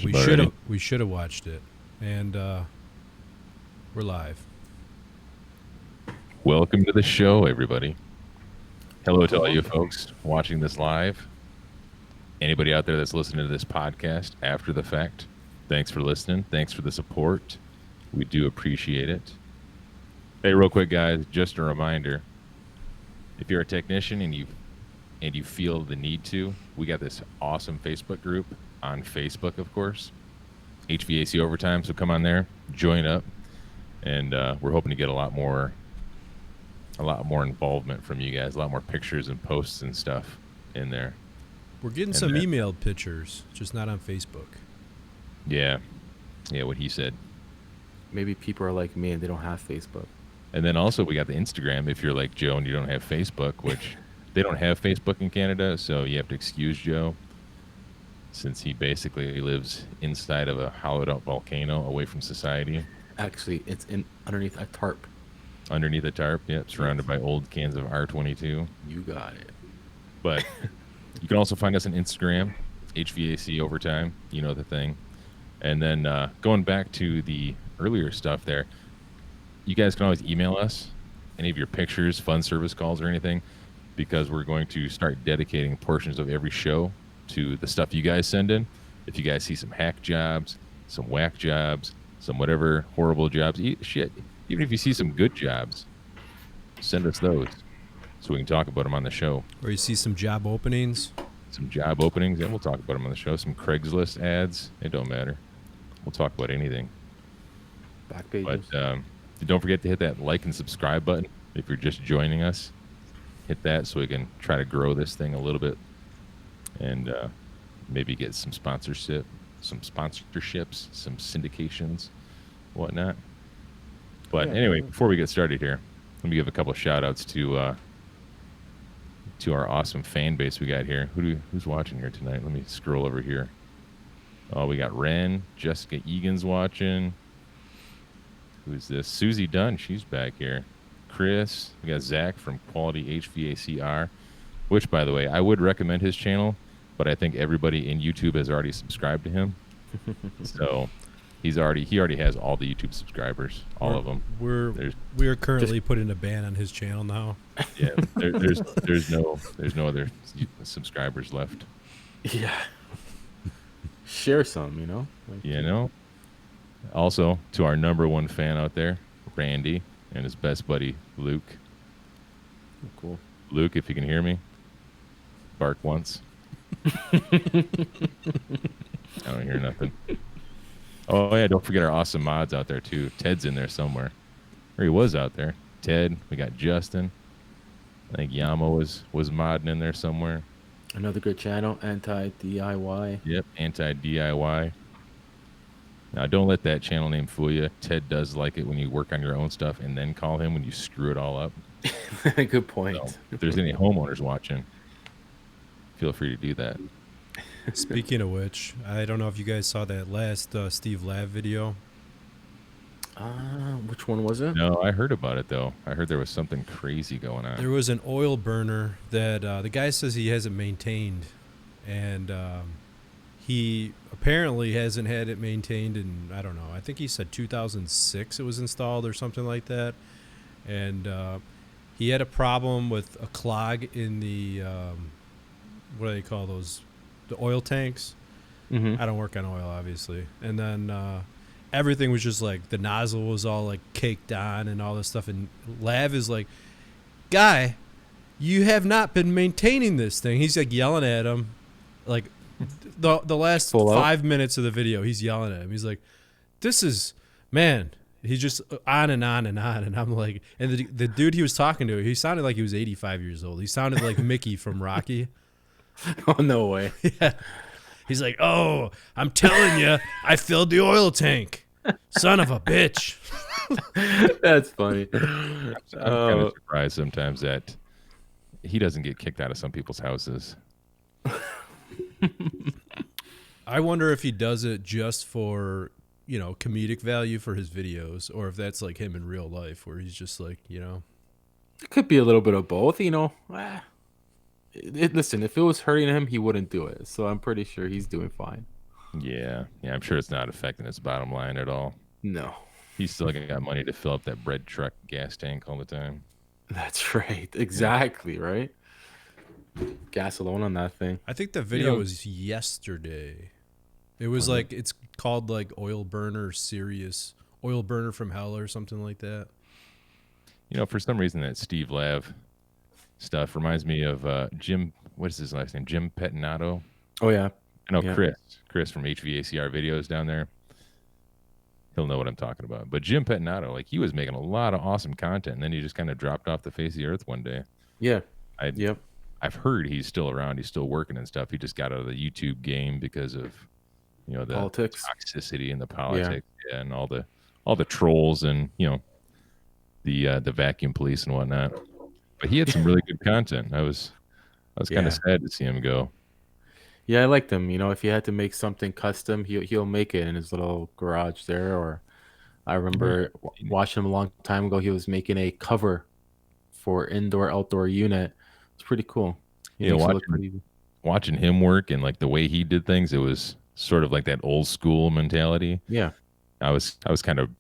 But we should have watched it, and we're live. Welcome to the show, everybody. Hello to all you folks watching this live. Anybody out there that's listening to this podcast after the fact, thanks for listening. Thanks for the support. We do appreciate it. Hey, real quick, guys, just a reminder: if you're a technician and you feel the need to, we got this awesome Facebook group on Facebook, of course, HVAC Overtime. So come on there, join up, and we're hoping to get a lot more involvement from you guys, a lot more pictures and posts and stuff in there. We're getting some emailed pictures, just not on Facebook. Yeah, what he said. Maybe people are like me and they don't have Facebook. And then also we got the Instagram. If you're like Joe and you don't have Facebook, which they don't have Facebook in Canada, so you have to excuse Joe, since he basically lives inside of a hollowed out volcano away from society. Actually, it's underneath a tarp. Underneath a tarp, yep, surrounded by old cans of R22. You got it. But you can also find us on Instagram, HVAC Overtime, you know the thing. And then going back to the earlier stuff there, you guys can always email us any of your pictures, fun service calls, or anything, because we're going to start dedicating portions of every show to the stuff you guys send in. If you guys see some hack jobs, some whack jobs, some whatever horrible jobs, shit, even if you see some good jobs, send us those so we can talk about them on the show. Or you see some job openings. Some job openings, and we'll talk about them on the show. Some Craigslist ads, it don't matter. We'll talk about anything. Back pages. But don't forget to hit that like and subscribe button if you're just joining us. Hit that so we can try to grow this thing a little bit and maybe get some sponsorships, some syndications, whatnot. But anyway, before we get started here, let me give a couple of shout outs to our awesome fan base we got here. Who's watching here tonight? Let me scroll over here. Oh, we got Ren, Jessica Egan's watching. Who's this? Susie Dunn, she's back here. Chris, we got Zach from Quality HVACR, which, by the way, I would recommend his channel, but I think everybody in YouTube has already subscribed to him. So he already has all the YouTube subscribers, all of them. We are currently putting a ban on his channel now. Yeah, there's no other subscribers left. Yeah. Share some, you know. Like, Also, to our number one fan out there, Randy, and his best buddy, Luke. Oh, cool. Luke, if you can hear me, bark once. I don't hear nothing. Oh, yeah, don't forget our awesome mods out there, too. Ted's in there somewhere. Or he was out there. Ted, we got Justin. I think Yama was modding in there somewhere. Another good channel, Anti-DIY. Yep, Anti-DIY. Now, don't let that channel name fool you. Ted does like it when you work on your own stuff and then call him when you screw it all up. Good point. So, if there's any homeowners watching, feel free to do that. Speaking of which, I don't know if you guys saw that last Steve Lav video. Which one was it? No, I heard about it, though. I heard there was something crazy going on. There was an oil burner that the guy says he hasn't maintained, and he apparently hasn't had it maintained in, I don't know, I think he said 2006 it was installed or something like that. And he had a problem with a clog in the, what do they call those, the oil tanks? Mm-hmm. I don't work on oil, obviously. And then everything was just like, the nozzle was all like caked on and all this stuff. And Lav is like, guy, you have not been maintaining this thing. He's like yelling at him, like, the last 5 minutes of the video, he's yelling at him. He's like, this is, man, he's just on and on and on. And I'm like, and the dude he was talking to, he sounded like he was 85 years old. He sounded like Mickey from Rocky. Oh, no way. Yeah. He's like, oh, I'm telling you, I filled the oil tank. Son of a bitch. That's funny. I'm kind of surprised sometimes that he doesn't get kicked out of some people's houses. I wonder if he does it just for, comedic value for his videos, or if that's like him in real life where he's just like, It could be a little bit of both, Listen, if it was hurting him, he wouldn't do it. So I'm pretty sure he's doing fine. Yeah, I'm sure it's not affecting his bottom line at all. No, He's still got money to fill up that bread truck gas tank all the time. that's right. Yeah. Exactly, right? Gas alone on that thing. I think the You video know, was yesterday. It was Was it? like it's called like Oil Burner Serious Oil Burner from Hell or something like that. for some reason that Steve Lav stuff reminds me of Jim. What is his last name? Jim Pettinato. Oh yeah, I know yeah. Chris from HVACR videos down there. He'll know what I'm talking about. But Jim Pettinato, like he was making a lot of awesome content, and then he just kind of dropped off the face of the earth one day. Yeah. I Yep. I've heard he's still around. He's still working and stuff. He just got out of the YouTube game because of the Politics. toxicity and the politics and all the trolls and the vacuum police and whatnot. But he had some really good content. I was kind Yeah. of sad to see him go. Yeah, I liked him. If he had to make something custom, he'll make it in his little garage there. Or I remember watching him a long time ago. He was making a cover for indoor outdoor unit. It's pretty cool. He Yeah, makes it look pretty. watching him work and like the way he did things, it was sort of like that old school mentality. Yeah, I was kind of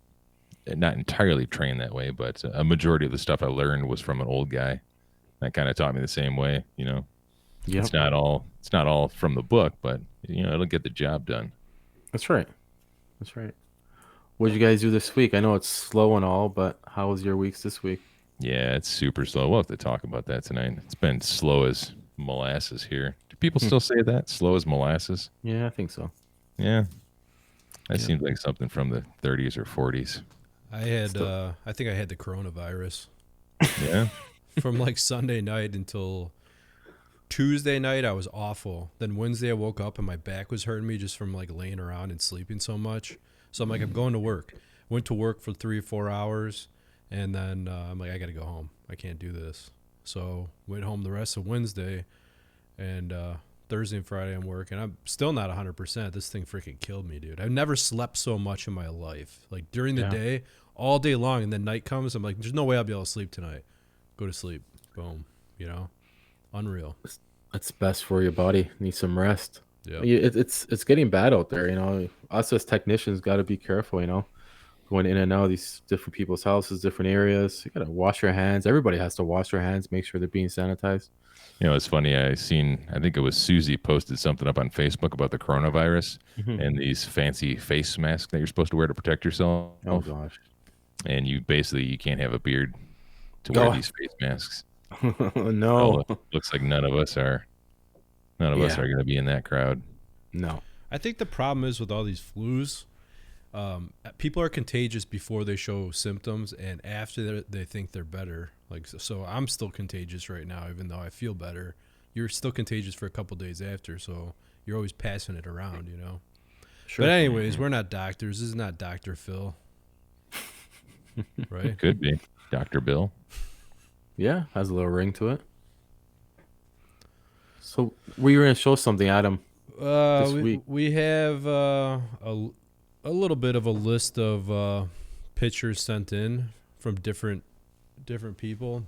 not entirely trained that way, but a majority of the stuff I learned was from an old guy. That kind of taught me the same way. yep. It's not all from the book, but it'll get the job done. That's right. That's right. What did you guys do this week? I know it's slow and all, but how was your weeks this week? Yeah, it's super slow. We'll have to talk about that tonight. It's been slow as molasses here. Do people Hmm. still say that? Slow as molasses? Yeah, I think so. Yeah. That Yeah. seems like something from the 30s or 40s. I think I had the coronavirus Yeah. from like Sunday night until Tuesday night. I was awful. Then Wednesday I woke up and my back was hurting me just from like laying around and sleeping so much. So I'm like, I'm going to work. Went to work for 3 or 4 hours, and then I'm like, I got to go home. I can't do this. So went home the rest of Wednesday, and Thursday and Friday I'm working. I'm still not 100%. This thing freaking killed me, dude. I've never slept so much in my life. Like during the Yeah. day, all day long, and then night comes. I'm like, there's no way I'll be able to sleep tonight. Go to sleep. Boom. Unreal. That's best for your body. Need some rest. Yeah. It's getting bad out there. Us as technicians got to be careful. Going in and out of these different people's houses, different areas. You gotta wash your hands. Everybody has to wash their hands. Make sure they're being sanitized. It's funny. I think it was Susie posted something up on Facebook about the coronavirus Mhm. and these fancy face masks that you're supposed to wear to protect yourself. Oh gosh. And you can't have a beard to wear Oh. these face masks. No. So looks like none of us are Yeah. going to be in that crowd. No. I think the problem is with all these flus, people are contagious before they show symptoms, and after they think they're better. Like, so I'm still contagious right now, even though I feel better. You're still contagious for a couple days after, so you're always passing it around, Sure. But anyways, we're not doctors. This is not Dr. Phil, right? Could be Dr. Bill. Yeah, has a little ring to it. So we were gonna show something, Adam. This week. We have a little bit of a list of pictures sent in from different people.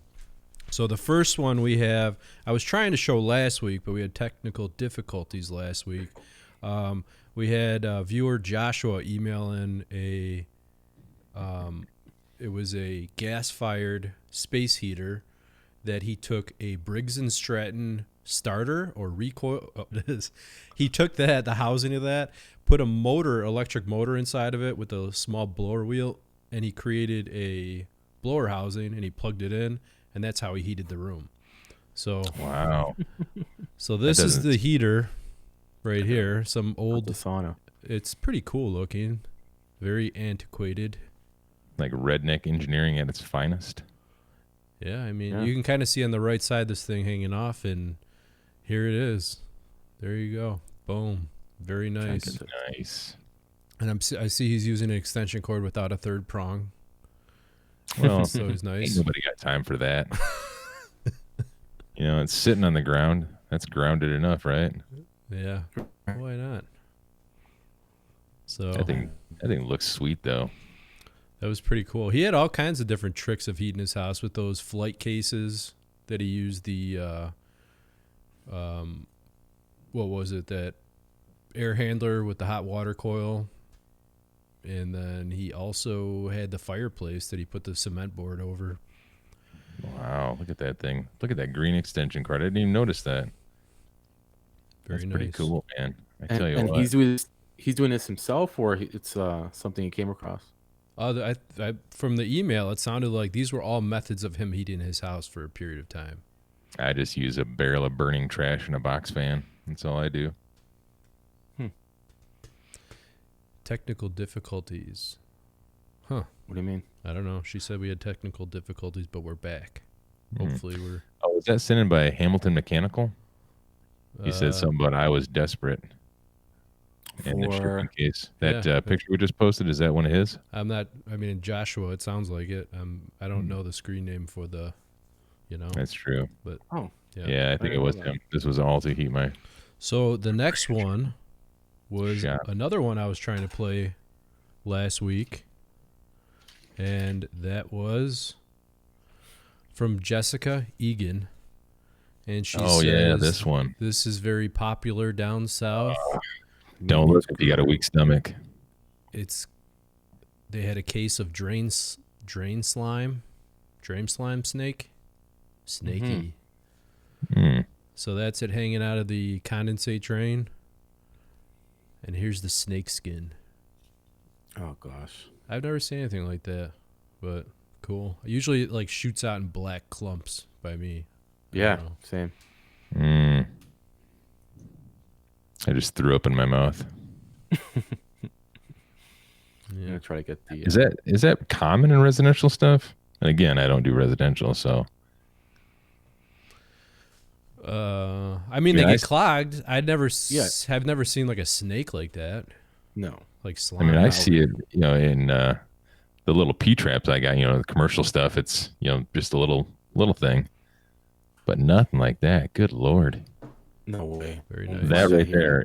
So the first one we have, I was trying to show last week, but we had technical difficulties last week. We had viewer Joshua email in it was a gas-fired space heater that he took a Briggs & Stratton starter or recoil. He took that, the housing of that, put a electric motor inside of it with a small blower wheel, and he created a blower housing, and he plugged it in, and that's how he heated the room. So Wow. so this is doesn't- the heater right here. Some The old, sauna. it's pretty cool looking, very antiquated. Like redneck engineering at its finest. Yeah, I mean, Yeah. you can kind of see on the right side this thing hanging off, and here it is. There you go. Boom. Very nice. Nice. And I see he's using an extension cord without a third prong, Well, so he's ain't nice. nobody got time for that. It's sitting on the ground. That's grounded enough, right? Yeah, why not? So I think it looks sweet though. that was pretty cool. He had all kinds of different tricks of heating his house with those flight cases that he used. What was it that air handler with the hot water coil. And then he also had the fireplace that he put the cement board over. Wow, look at that thing. Look at that green extension cord. I didn't even notice that. Very That's nice. pretty cool, man. I tell you And what. he's doing this himself, or it's something he came across? From the email, it sounded like these were all methods of him heating his house for a period of time. I just use a barrel of burning trash and a box fan. That's all I do. Technical difficulties. Huh. What do you mean? I don't know. She said we had technical difficulties, but we're back. Hopefully we're... Oh, was that sent in by Hamilton Mechanical? He said something about I was desperate. In the shipping case. That picture we just posted, is that one of his? I'm not... I mean, in Joshua, it sounds like it. I don't know the screen name for the... That's true. But yeah, I think it was him. This was all to heat my... So the next one was another one I was trying to play last week. And that was from Jessica Egan. And she says, this one. This is very popular down south. Don't look if you got a weak stomach. They had a case of drain slime snake. Snaky. So that's it hanging out of the condensate drain. And here's the snake skin. Oh gosh. I've never seen anything like that, but cool. Usually it like shoots out in black clumps by me. Yeah, same. I just threw up in my mouth. I'm gonna try to get the. Is that common in residential stuff? And again, I don't do residential, so. I mean, they get clogged. Have never seen like a snake like that. No, like slime. I mean, I see it, in the little P traps I got. The commercial stuff. It's just a little thing, but nothing like that. Good Lord. No way. Very nice. That right there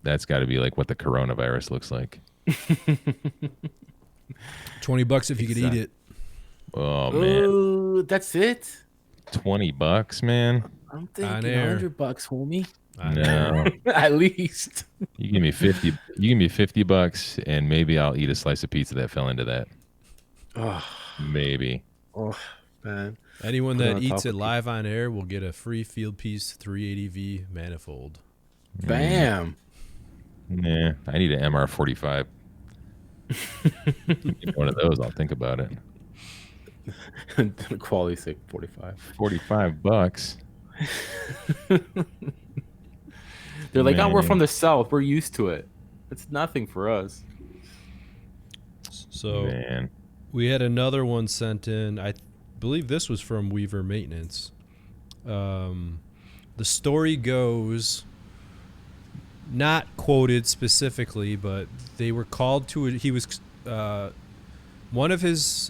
that's got to be like what the coronavirus looks like. $20 if you could eat it. Oh man. Oh, that's it. $20, man. I'm thinking $100, homie. No. At least. You give me 50. You give me $50, and maybe I'll eat a slice of pizza that fell into that. Oh, maybe. Oh man. Anyone that eats it live on air will get a free Field Piece 380V manifold. Bam. Nah, I need an MR45. One of those, I'll think about it. Quality sake, 45. $45. They're like, we're from the South. We're used to it. It's nothing for us. So we had another one sent in. I believe this was from Weaver Maintenance. The story goes, not quoted specifically, but they were called to it. He was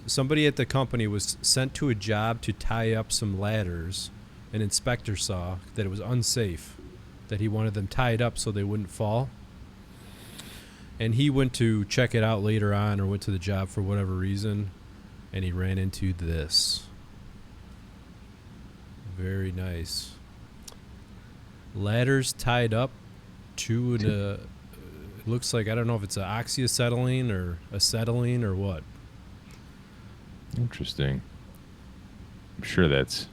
somebody at the company was sent to a job to tie up some ladders. An inspector saw that it was unsafe, that he wanted them tied up so they wouldn't fall. And he went to check it out later on, or went to the job for whatever reason, and he ran into this. Very nice. Ladders tied up to it looks like, I don't know if it's an oxyacetylene or acetylene or what. Interesting. I'm sure that's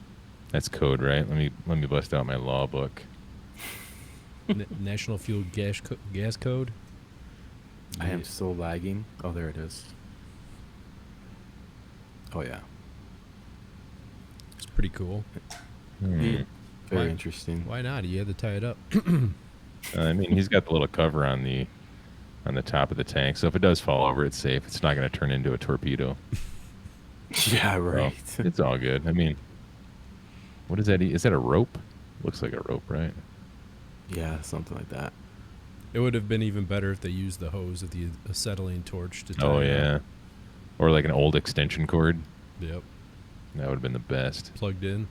code, right? Let me bust out my law book. National Fuel Gas Code. I am so lagging. Oh, there it is. Oh yeah. It's pretty cool. Very interesting. Why not? You had to tie it up. I mean, he's got the little cover on the top of the tank, so if it does fall over, it's safe. It's not going to turn into a torpedo. Yeah, right. So it's all good. I mean, what is that? Is that a rope? Looks like a rope, right? Yeah, something like that. It would have been even better if they used the hose of the acetylene torch to tie Oh it yeah, up. Or like an old extension cord. Yep. That would have been the best. Plugged in.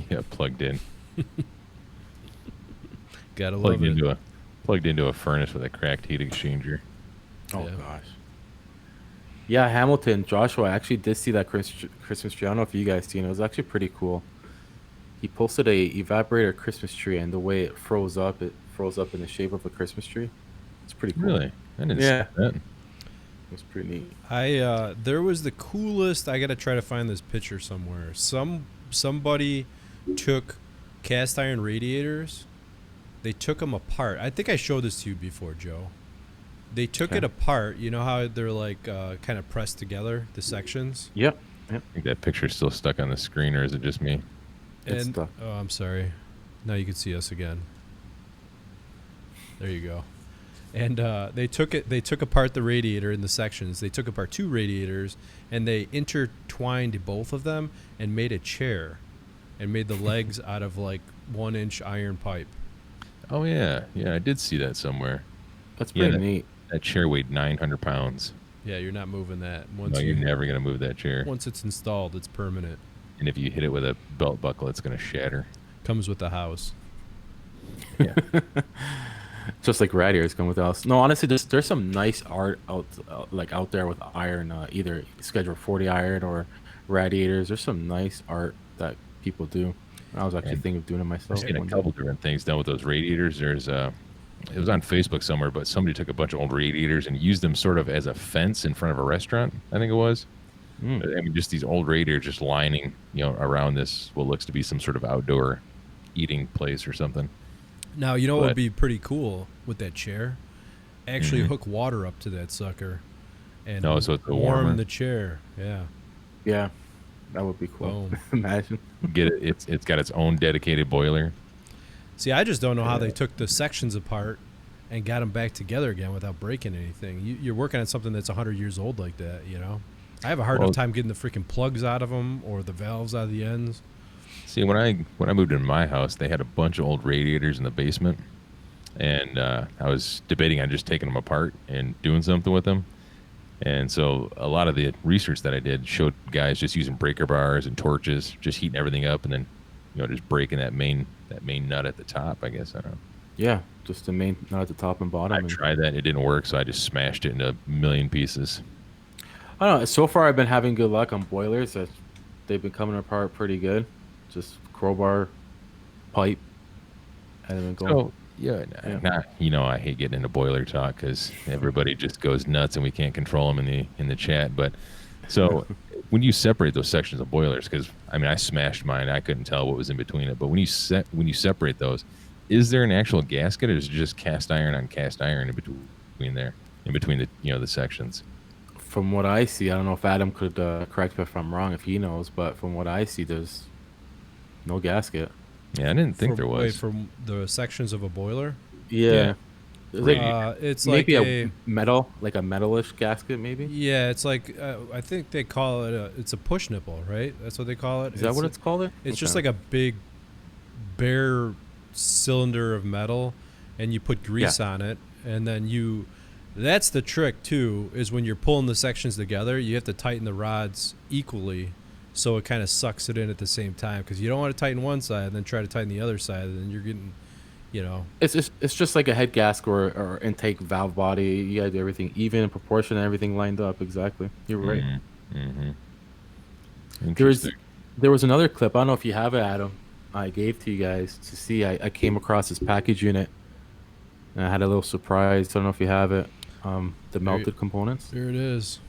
Yeah, plugged in. Gotta love it. Plugged into a furnace with a cracked heat exchanger. Oh gosh. Yeah, Hamilton, Joshua, I actually did see that Christmas tree. I don't know if you guys seen it. It was actually pretty cool. He posted a evaporator Christmas tree, and the way it froze up, it froze up in the shape of a Christmas tree. It's pretty cool. Really? I didn't see Yeah, that. it was pretty neat. There was the coolest. I gotta try to find this picture somewhere. Somebody took cast iron radiators. They took them apart. I think I showed this to you before, Joe. They took it apart. You know how they're like kind of pressed together, the sections. Yep. I think that picture's still stuck on the screen, or is it just me? It's And stuck. oh, I'm sorry. Now you can see us again. There you go. And they took apart the radiator in the sections. They took apart 2 radiators and they intertwined both of them and made a chair, and made the legs out of like 1-inch iron pipe. Oh yeah, I did see that somewhere. That's pretty neat. That chair weighed 900 pounds. Yeah, you're not moving that. No, you're never gonna move that chair. Once it's installed, it's permanent. And if you hit it with a belt buckle, it's gonna shatter. Comes with the house. Yeah. Just like radiators come with us. No, honestly, there's some nice art out there with iron, either Schedule 40 iron or radiators. There's some nice art that people do. I was actually thinking of doing it myself. I've seen a couple different things done with those radiators. There's it was on Facebook somewhere, but somebody took a bunch of old radiators and used them sort of as a fence in front of a restaurant, I think it was. I mean, just these old radiators just lining, around this, what looks to be some sort of outdoor eating place or something. Now, you know what would be pretty cool with that chair? Actually hook water up to that sucker and so it's warm the chair. Yeah. Yeah, that would be cool. Boom. Imagine. Get it? It's got its own dedicated boiler. See, I just don't know how they took the sections apart and got them back together again without breaking anything. You're working on something that's 100 years old like that, I have a hard enough time getting the freaking plugs out of them or the valves out of the ends. See, when I moved into my house, they had a bunch of old radiators in the basement, and I was debating on just taking them apart and doing something with them. And so a lot of the research that I did showed guys just using breaker bars and torches, just heating everything up, and then just breaking that main nut at the top. I guess I don't know. Yeah, just the main nut at the top and bottom. I tried that; it didn't work, so I just smashed it into a million pieces. I don't know. So far, I've been having good luck on boilers. They've been coming apart pretty good. Just crowbar, pipe, and then going. So I hate getting into boiler talk because everybody just goes nuts and we can't control them in the chat. But so when you separate those sections of boilers, because I smashed mine, I couldn't tell what was in between it. But when you separate those, is there an actual gasket, or is it just cast iron on cast iron in between the sections? From what I see, I don't know if Adam could correct me if I'm wrong, if he knows, but from what I see, there's no gasket. Yeah, I didn't think there was. Wait, from the sections of a boiler? Yeah. It's maybe like a metal, like a metalish gasket, maybe? Yeah, it's like, I think they call it it's a push nipple, right? That's what they call it. Is that what it's called? It's just like a big bare cylinder of metal, and you put grease on it, and then that's the trick too, is when you're pulling the sections together, you have to tighten the rods equally so it kind of sucks it in at the same time, because you don't want to tighten one side and then try to tighten the other side, and then you're getting, It's just like a head gasket or intake valve body. You gotta do everything even in proportion and everything lined up. Exactly. You're right. Interesting. There was another clip. I don't know if you have it, Adam. I gave to you guys to see. I came across this package unit, and I had a little surprise. I don't know if you have it. The melted components. There it is.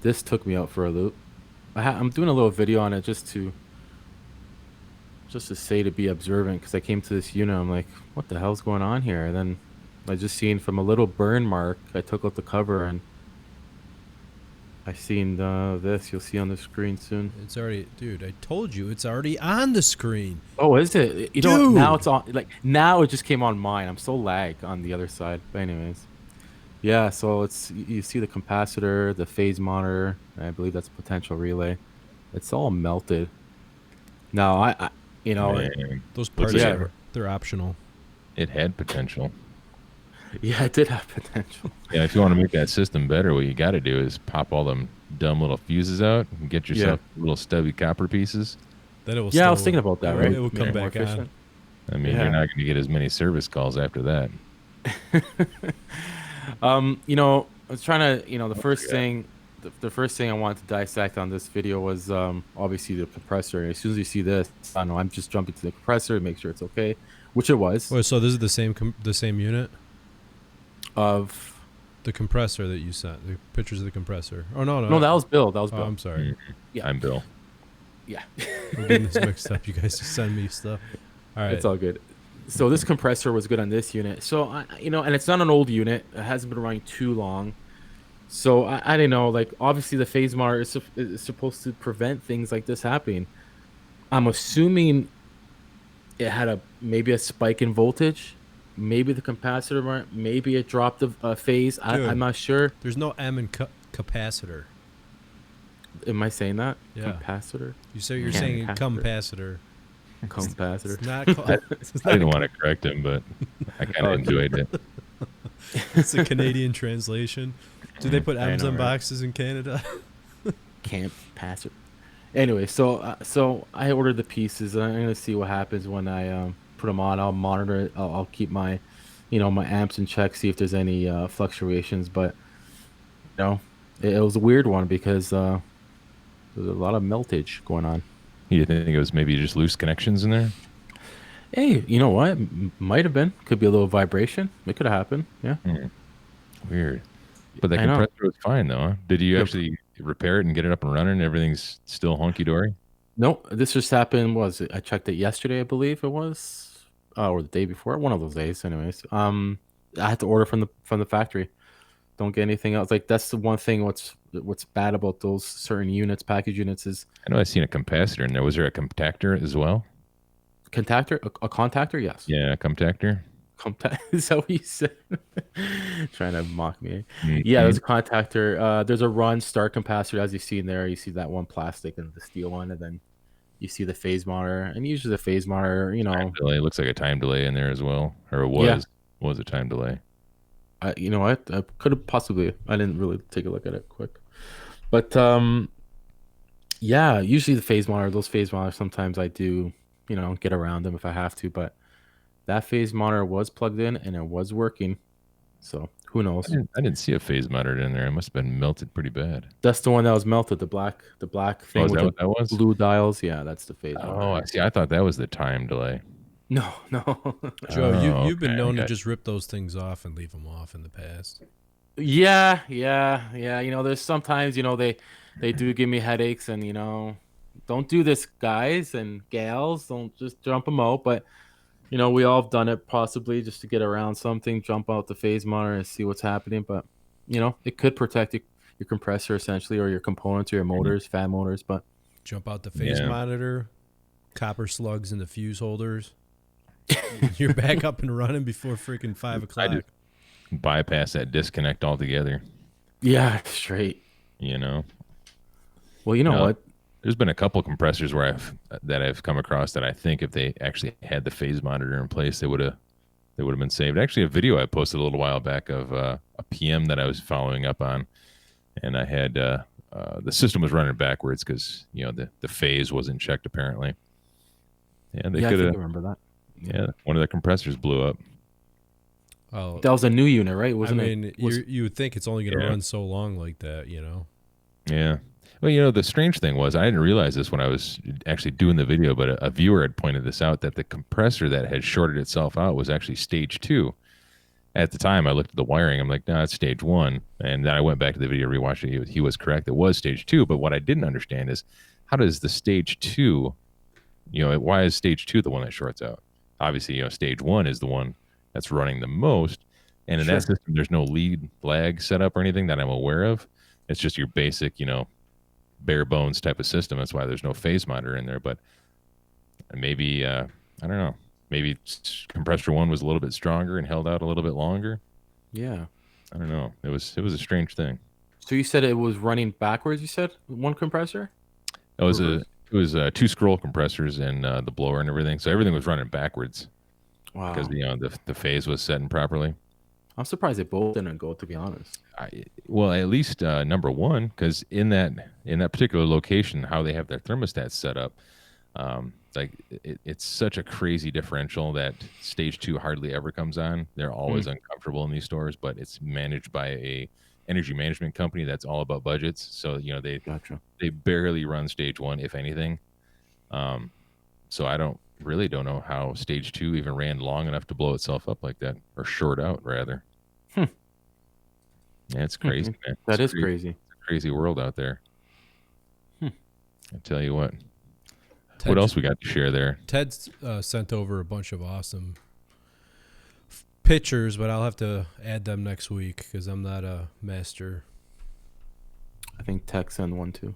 This took me out for a loop. I'm doing a little video on it just to say to be observant, because I came to this unit. I'm like, what the hell's going on here? And then I just seen from a little burn mark. I took out the cover and I seen this. You'll see on the screen soon. It's already, dude. I told you, it's already on the screen. Oh, is it? You know, now it's on. Like now, it just came on mine. I'm so lagged on the other side. But anyways, yeah. So you see the capacitor, the phase monitor. I believe that's a potential relay. It's all melted. Now I those parts they're optional. It had potential. Yeah, it did have potential. Yeah, if you want to make that system better, what you got to do is pop all them dumb little fuses out and get yourself little stubby copper pieces. Then it will. Yeah, I was thinking about that. Right, it will come back on. I mean, you're not going to get as many service calls after that. I was trying to, the the first thing I wanted to dissect on this video was obviously the compressor. As soon as you see this, I don't know, I'm just jumping to the compressor to make sure it's okay, which it was. Wait, so this is the same unit? Of the compressor that you sent, the pictures of the compressor. Oh no, no, that was Bill. That was Oh, Bill. I'm sorry. Mm-hmm. Yeah. I'm Bill. Yeah. We're getting this mixed up. You guys just send me stuff. All right. It's all good. So this compressor was good on this unit. So and it's not an old unit. It hasn't been running too long. So I didn't know. Like obviously the phase monitor is supposed to prevent things like this happening. I'm assuming it had maybe a spike in voltage, maybe the capacitor, maybe it dropped a phase. I'm not sure. There's no M in capacitor. Am I saying that? Yeah. Capacitor. You're saying capacitor. Capacitor. It's not. I didn't want to correct him, but I kind of enjoyed it. It's a Canadian translation. Do they put M's on right? boxes in Canada? Capacitor. Anyway, so I ordered the pieces, and I'm gonna see what happens when I put them on. I'll monitor it. I'll keep my, my amps in check, see if there's any fluctuations. But it was a weird one because there's a lot of meltage going on. You think it was maybe just loose connections in there? Hey, you know what? Might have been. Could be a little vibration. It could have happened. Yeah. Weird. But the compressor was fine, though. Huh? Did you actually repair it and get it up and running? Everything's still hunky dory? No, this just happened. I checked it yesterday, I believe it was, or the day before. One of those days, anyways. I had to order from the factory. Don't get anything else. Like that's the one thing. What's bad about those certain units, package units, is I know I've seen a capacitor in there. Was there a contactor as well? Contactor, a contactor, yes. Yeah, a contactor. Is that what you said? Trying to mock me. Mm-hmm. Yeah, there's a contactor. There's a run start capacitor, as you see in there. You see that one plastic and the steel one, and then you see the phase monitor. And usually the phase monitor, Time delay. Looks like a time delay in there as well, or it was a time delay. You know what? I could have possibly. I didn't really take a look at it quick, but yeah. Usually the phase monitor, those phase monitors, sometimes I do, get around them if I have to. But that phase monitor was plugged in and it was working. So who knows? I didn't see a phase monitor in there. It must have been melted pretty bad. That's the one that was melted. The black thing with what that was? Blue dials. Yeah, that's the phase monitor. Oh, I see. I thought that was the time delay. No. Joe, you've been known to just rip those things off and leave them off in the past. Yeah. There's sometimes, they do give me headaches, and don't do this, guys and gals. Don't just jump them out. But we all have done it possibly just to get around something, jump out the phase monitor and see what's happening. But it could protect your compressor essentially, or your components, or your motors, fan motors. But jump out the phase monitor, copper slugs in the fuse holders. You're back up and running before freaking 5 o'clock. I just bypass that disconnect altogether. Yeah, straight. Well, you know what? There's been a couple compressors where I've come across that I think if they actually had the phase monitor in place, they would have been saved. Actually, a video I posted a little while back of a PM that I was following up on, and I had the system was running backwards because the phase wasn't checked apparently. Yeah, they could have. I remember that. Yeah, one of the compressors blew up. Oh, that was a new unit, right? Wasn't it? You would think it's only going to run so long like that, Yeah. Well, the strange thing was I didn't realize this when I was actually doing the video, but a viewer had pointed this out, that the compressor that had shorted itself out was actually stage 2. At the time, I looked at the wiring. I'm like, no, it's stage 1. And then I went back to the video, rewatched it. He was correct. It was stage 2. But what I didn't understand is, how does the stage 2, why is stage 2 the one that shorts out? Obviously, stage 1 is the one that's running the most. And in that system, there's no lead lag setup or anything that I'm aware of. It's just your basic, bare bones type of system. That's why there's no phase monitor in there. But maybe, I don't know, maybe compressor 1 was a little bit stronger and held out a little bit longer. Yeah. I don't know. It was a strange thing. So you said it was running backwards, you said? One compressor? It was 2 scroll compressors and the blower and everything. So everything was running backwards. Wow. Because the phase was setting properly. I'm surprised they both didn't go, to be honest. Well, at least number 1, because in that particular location, how they have their thermostats set up, it's such a crazy differential that stage 2 hardly ever comes on. They're always uncomfortable in these stores, but it's managed by a energy management company that's all about budgets. So Gotcha. they barely run stage 1, if anything. So I don't know how stage 2 even ran long enough to blow itself up like that, or short out rather. Hmm. Yeah, it's crazy, man. That It's is crazy. It's a crazy world out there. I tell you what. Ted, What else we got to share there? Ted's sent over a bunch of awesome pictures, but I'll have to add them next week because I'm not a master. I think Tech sent one too.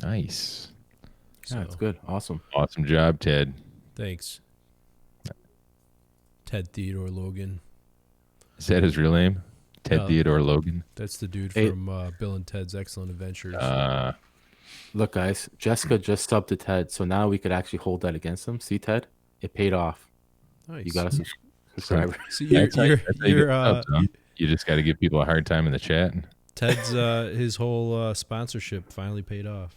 Nice. Yeah, it's good. Awesome. Awesome job, Ted. Thanks. Ted Theodore Logan. Is that his real name? Ted No. Theodore Logan? That's the dude Hey. from Bill and Ted's Excellent Adventures. Look, guys, Jessica just subbed to Ted, so now we could actually hold that against him. See, Ted? It paid off. Nice. You got to subscribe. So That's how you get you're subs, huh? You just got to give people a hard time in the chat. Ted's his whole sponsorship finally paid off.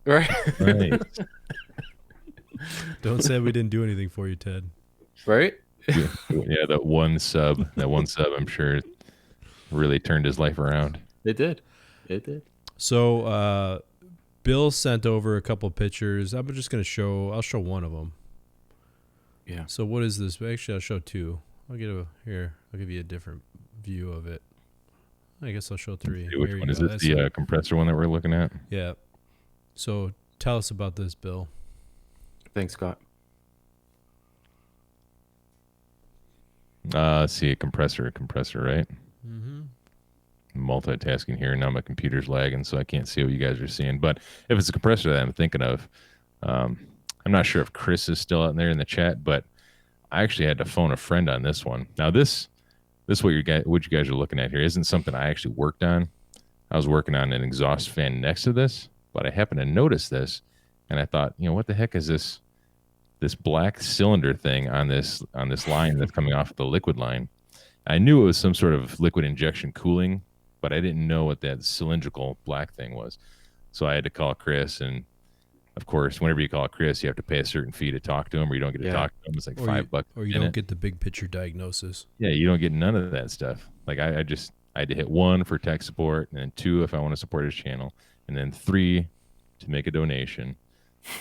Right? Right. Don't say we didn't do anything for you, Ted. Right? Yeah, that one sub, I'm sure really turned his life around. It did. It did. So Bill sent over a couple pictures. I'm just going to I'll show one of them. Yeah. So what is this? Actually, I'll show two. I'll give you a different view of it. I guess I'll show three. Which Here you one is go. this? That's The compressor one that we're looking at? Yeah. So tell us about this, Bill. Thanks, Scott. See a compressor, right? Mm-hmm. Multitasking here. Now my computer's lagging, so I can't see what you guys are seeing. But if it's a compressor that I'm thinking of, I'm not sure if Chris is still out there in the chat, but I actually had to phone a friend on this one. Now this what you guys are looking at here isn't something I actually worked on. I was working on an exhaust fan next to this, but I happened to notice this, and I thought, what the heck is this black cylinder thing on this line that's coming off the liquid line? I knew it was some sort of liquid injection cooling, but I didn't know what that cylindrical black thing was. So I had to call Chris, and of course, whenever you call Chris, you have to pay a certain fee to talk to him, or you don't get to talk to him. It's like $5 or you don't get the big picture diagnosis. Yeah, you don't get none of that stuff. Like I had to hit 1 for tech support, and then 2 if I want to support his channel, and then 3 to make a donation.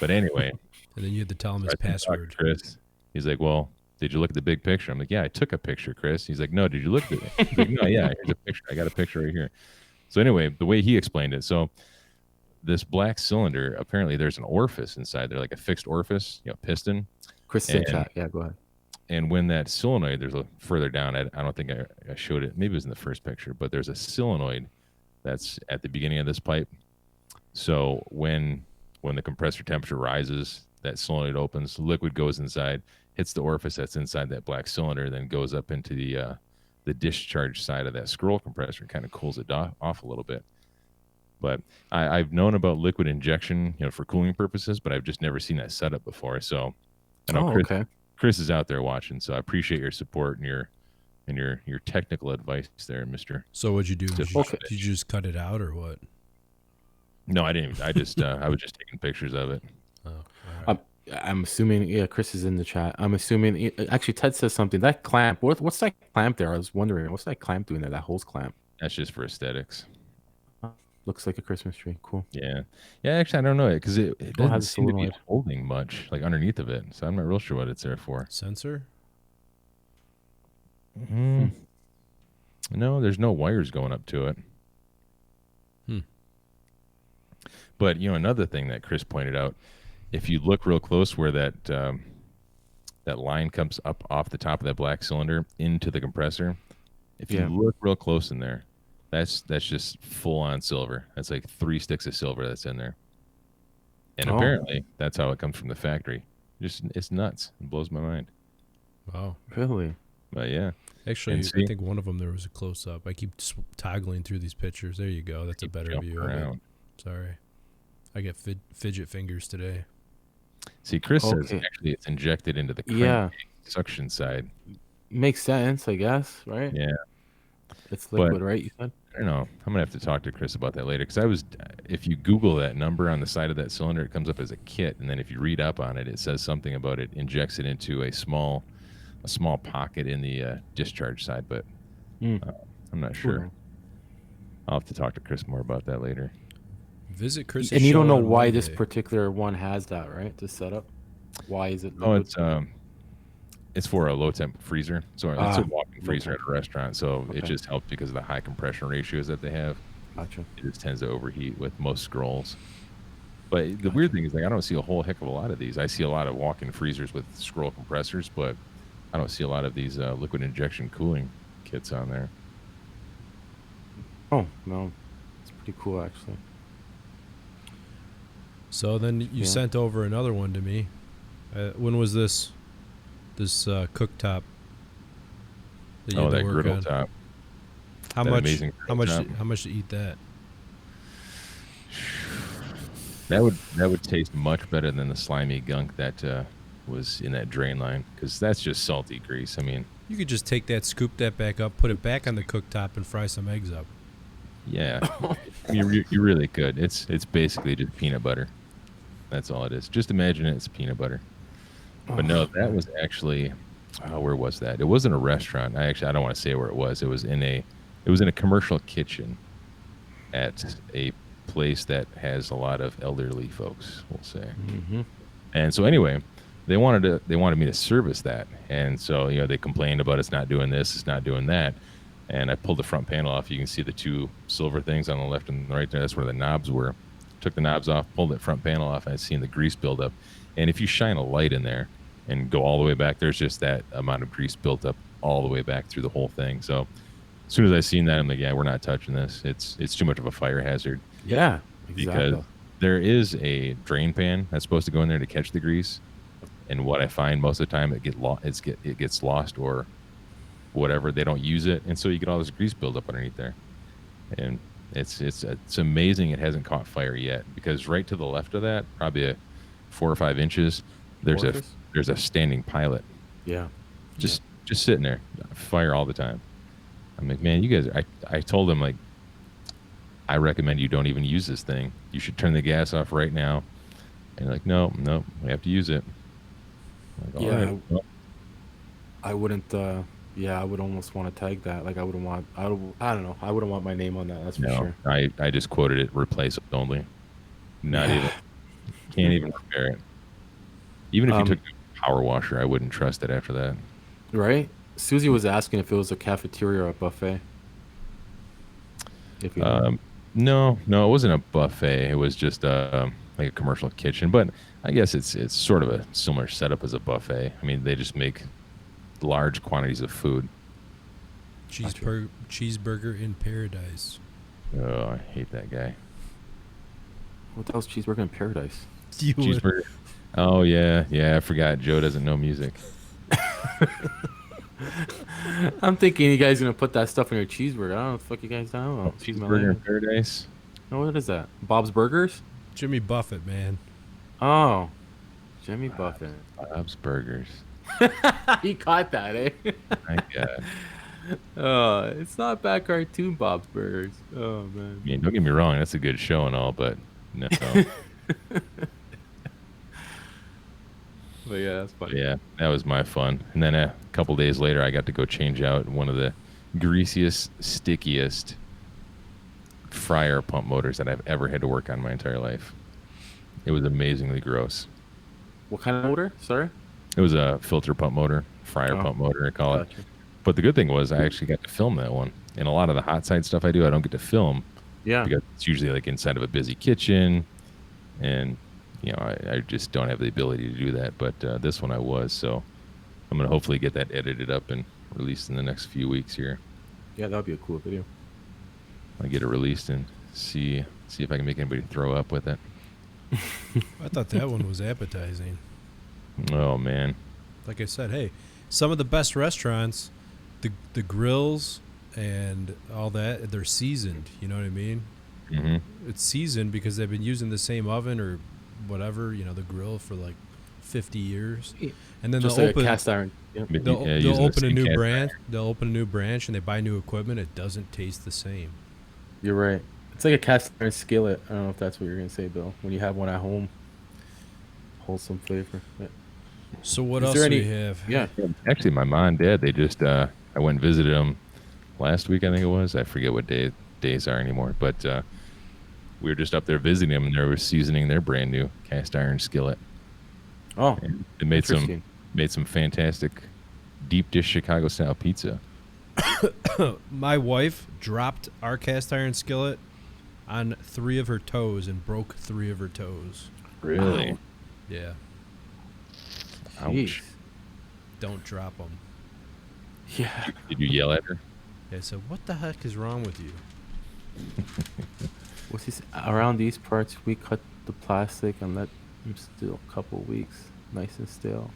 But anyway, and then you had to tell him his password. Chris, he's like, "Well, did you look at the big picture?" I'm like, "Yeah, I took a picture, Chris." He's like, "No, did you look at it?" He's like, "No, yeah, here's a picture. I got a picture right here." So anyway, the way he explained it, so this black cylinder, apparently there's an orifice inside there, like a fixed orifice, piston. Chris in chat. Yeah, go ahead. And when that solenoid, there's a further down, I don't think I showed it. Maybe it was in the first picture, but there's a solenoid that's at the beginning of this pipe. So when the compressor temperature rises, that solenoid opens, liquid goes inside, hits the orifice that's inside that black cylinder, then goes up into the discharge side of that scroll compressor and kind of cools it off a little bit. But I've known about liquid injection, for cooling purposes, but I've just never seen that setup before. So I know Chris is out there watching, so I appreciate your support and your technical advice there, Mister. So what'd you do? Did you just cut it out or what? No, I didn't. I just I was just taking pictures of it. Oh, all right. I'm assuming, Chris is in the chat. I'm assuming, actually, Ted says something. That clamp, what's that clamp there? I was wondering, what's that clamp doing there, that hose clamp? That's just for aesthetics. Looks like a Christmas tree. Cool. Yeah. Actually, I don't know it because it doesn't seem to be solenoid holding much, like underneath of it. So I'm not real sure what it's there for. Sensor? No, there's no wires going up to it. But another thing that Chris pointed out, if you look real close where that that line comes up off the top of that black cylinder into the compressor, if you look real close in there, that's just full on silver. That's like 3 sticks of silver that's in there. And apparently that's how it comes from the factory. It's nuts. It blows my mind. Wow. Really? But yeah. Actually, I think one of them there was a close up. I keep toggling through these pictures. There you go. That's a better view of it. Sorry. I get fidget fingers today. See, Chris says actually it's injected into the crank suction side. Makes sense, I guess, right? Yeah. It's liquid, right? You said? I don't know. I'm going to have to talk to Chris about that later because if you Google that number on the side of that cylinder, it comes up as a kit. And then if you read up on it, it says something about it injects it into a small pocket in the discharge side. But I'm not sure. I'll have to talk to Chris more about that later. Visit Chris's And you show don't know on why this Monday. particular one has that, right? This setup. Why is it Oh, liquid? it's for a low temp freezer. So it's a walk-in Low freezer temp. at a restaurant. So it Okay. just helps because of the high compression ratios that they have. Gotcha. It just tends to overheat with most scrolls. But the Gotcha. weird thing is, like, I don't see a whole heck of a lot of these. I see a lot of walk-in freezers with scroll compressors, but I don't see a lot of these liquid injection cooling kits on there. Oh no, it's pretty cool actually. So then you Yeah. sent over another one to me. When was this? This cooktop that you Oh, had to that work griddle on? top. How that much? amazing How griddle much? top. How much to eat that? That would taste much better than the slimy gunk that was in that drain line, because that's just salty grease. I mean, You could just take that, scoop that back up, put it back on the cooktop, and fry some eggs up. yeah, you really could. It's basically just peanut butter. That's all it is. Just imagine it's peanut butter. But no, that was actually, where was that? It wasn't a restaurant. I don't want to say where it was. It was in a commercial kitchen at a place that has a lot of elderly folks, we'll say. Mm-hmm. And so anyway, they wanted me to service that. And so, they complained about it's not doing this, it's not doing that. And I pulled the front panel off. You can see the two silver things on the left and the right there. That's where the knobs were. Took the knobs off, pulled the front panel off, and I'd seen the grease buildup. And if you shine a light in there and go all the way back, there's just that amount of grease built up all the way back through the whole thing. So as soon as I seen that, I'm like, yeah, we're not touching this. It's too much of a fire hazard. Yeah, Because exactly. there is a drain pan that's supposed to go in there to catch the grease. And what I find most of the time, it gets lost or whatever. They don't use it, and so you get all this grease buildup underneath there. And it's amazing it hasn't caught fire yet, because right to the left of that, probably 4 or 5 inches, there's Porpoise? a standing pilot Yeah. just sitting there, fire all the time. I'm like, man, you guys. I told him, like, I recommend you don't even use this thing. You should turn the gas off right now. And like, no, we have to use it. Like, all Yeah, right, well, I wouldn't. Yeah, I would almost want to tag that. Like, I wouldn't want. I don't know. I wouldn't want my name on that. That's for no, sure. I just quoted it, replace only. Not Yeah. even, can't even repair it. Even if you Um, took a power washer, I wouldn't trust it after that. Right? Susie was asking if it was a cafeteria or a buffet. If you know. No, it wasn't a buffet. It was just like a commercial kitchen. But I guess it's sort of a similar setup as a buffet. I mean, they just make large quantities of food. Cheeseburger in paradise. Oh, I hate that guy. What the hell's cheeseburger in paradise? You would- Cheeseburger. Oh yeah, I forgot. Joe doesn't know music. I'm thinking you guys gonna put that stuff in your cheeseburger. I don't know what the fuck you guys talking about. Excuse my Cheeseburger in language. paradise. No, what is that? Bob's Burgers? Jimmy Buffett, man. Oh, Jimmy Buffett. Bob's Burgers. He caught that, eh? My God. It's not bad cartoon Bob's Burgers. Oh man. I mean, don't get me wrong. That's a good show and all, but no. But yeah, that's funny. Yeah, that was my fun. And then a couple days later, I got to go change out one of the greasiest, stickiest fryer pump motors that I've ever had to work on my entire life. It was amazingly gross. What kind of motor? Sorry. It was a filter pump motor, fryer Oh, pump motor, I call it. Gotcha. But the good thing was I actually got to film that one. And a lot of the hot side stuff I do, I don't get to film Yeah. because it's usually like inside of a busy kitchen. And, I just don't have the ability to do that. But this one I was. So I'm going to hopefully get that edited up and released in the next few weeks here. Yeah, that would be a cool video. I get it released and see if I can make anybody throw up with it. I thought that one was appetizing. Oh, man. Like I said, hey, some of the best restaurants, the grills and all that, they're seasoned. You know what I mean? Hmm. It's seasoned because they've been using the same oven or whatever, the grill for like 50 years. And then Just they'll like open a cast iron. Yep. they'll using the open a same new cast branch. iron. They'll open a new branch and they buy new equipment. It doesn't taste the same. You're right. It's like a cast iron skillet. I don't know if that's what you're gonna say, Bill. When you have one at home, wholesome flavor. Yeah. So what Is else there do any- we have? Yeah. Actually, my mom and dad, they just, I went and visited them last week, I think it was. I forget what day days are anymore. But we were just up there visiting them, and they were seasoning their brand new cast iron skillet. Oh, And it made some fantastic deep dish Chicago style pizza. My wife dropped our cast iron skillet on 3 of her toes and broke 3 of her toes. Really? Wow. Yeah. Ouch. Jeez. Don't drop them. Yeah. Did you yell at her? I said, what the heck is wrong with you? What's this? Around these parts, we cut the plastic and let them still a couple weeks, nice and stale.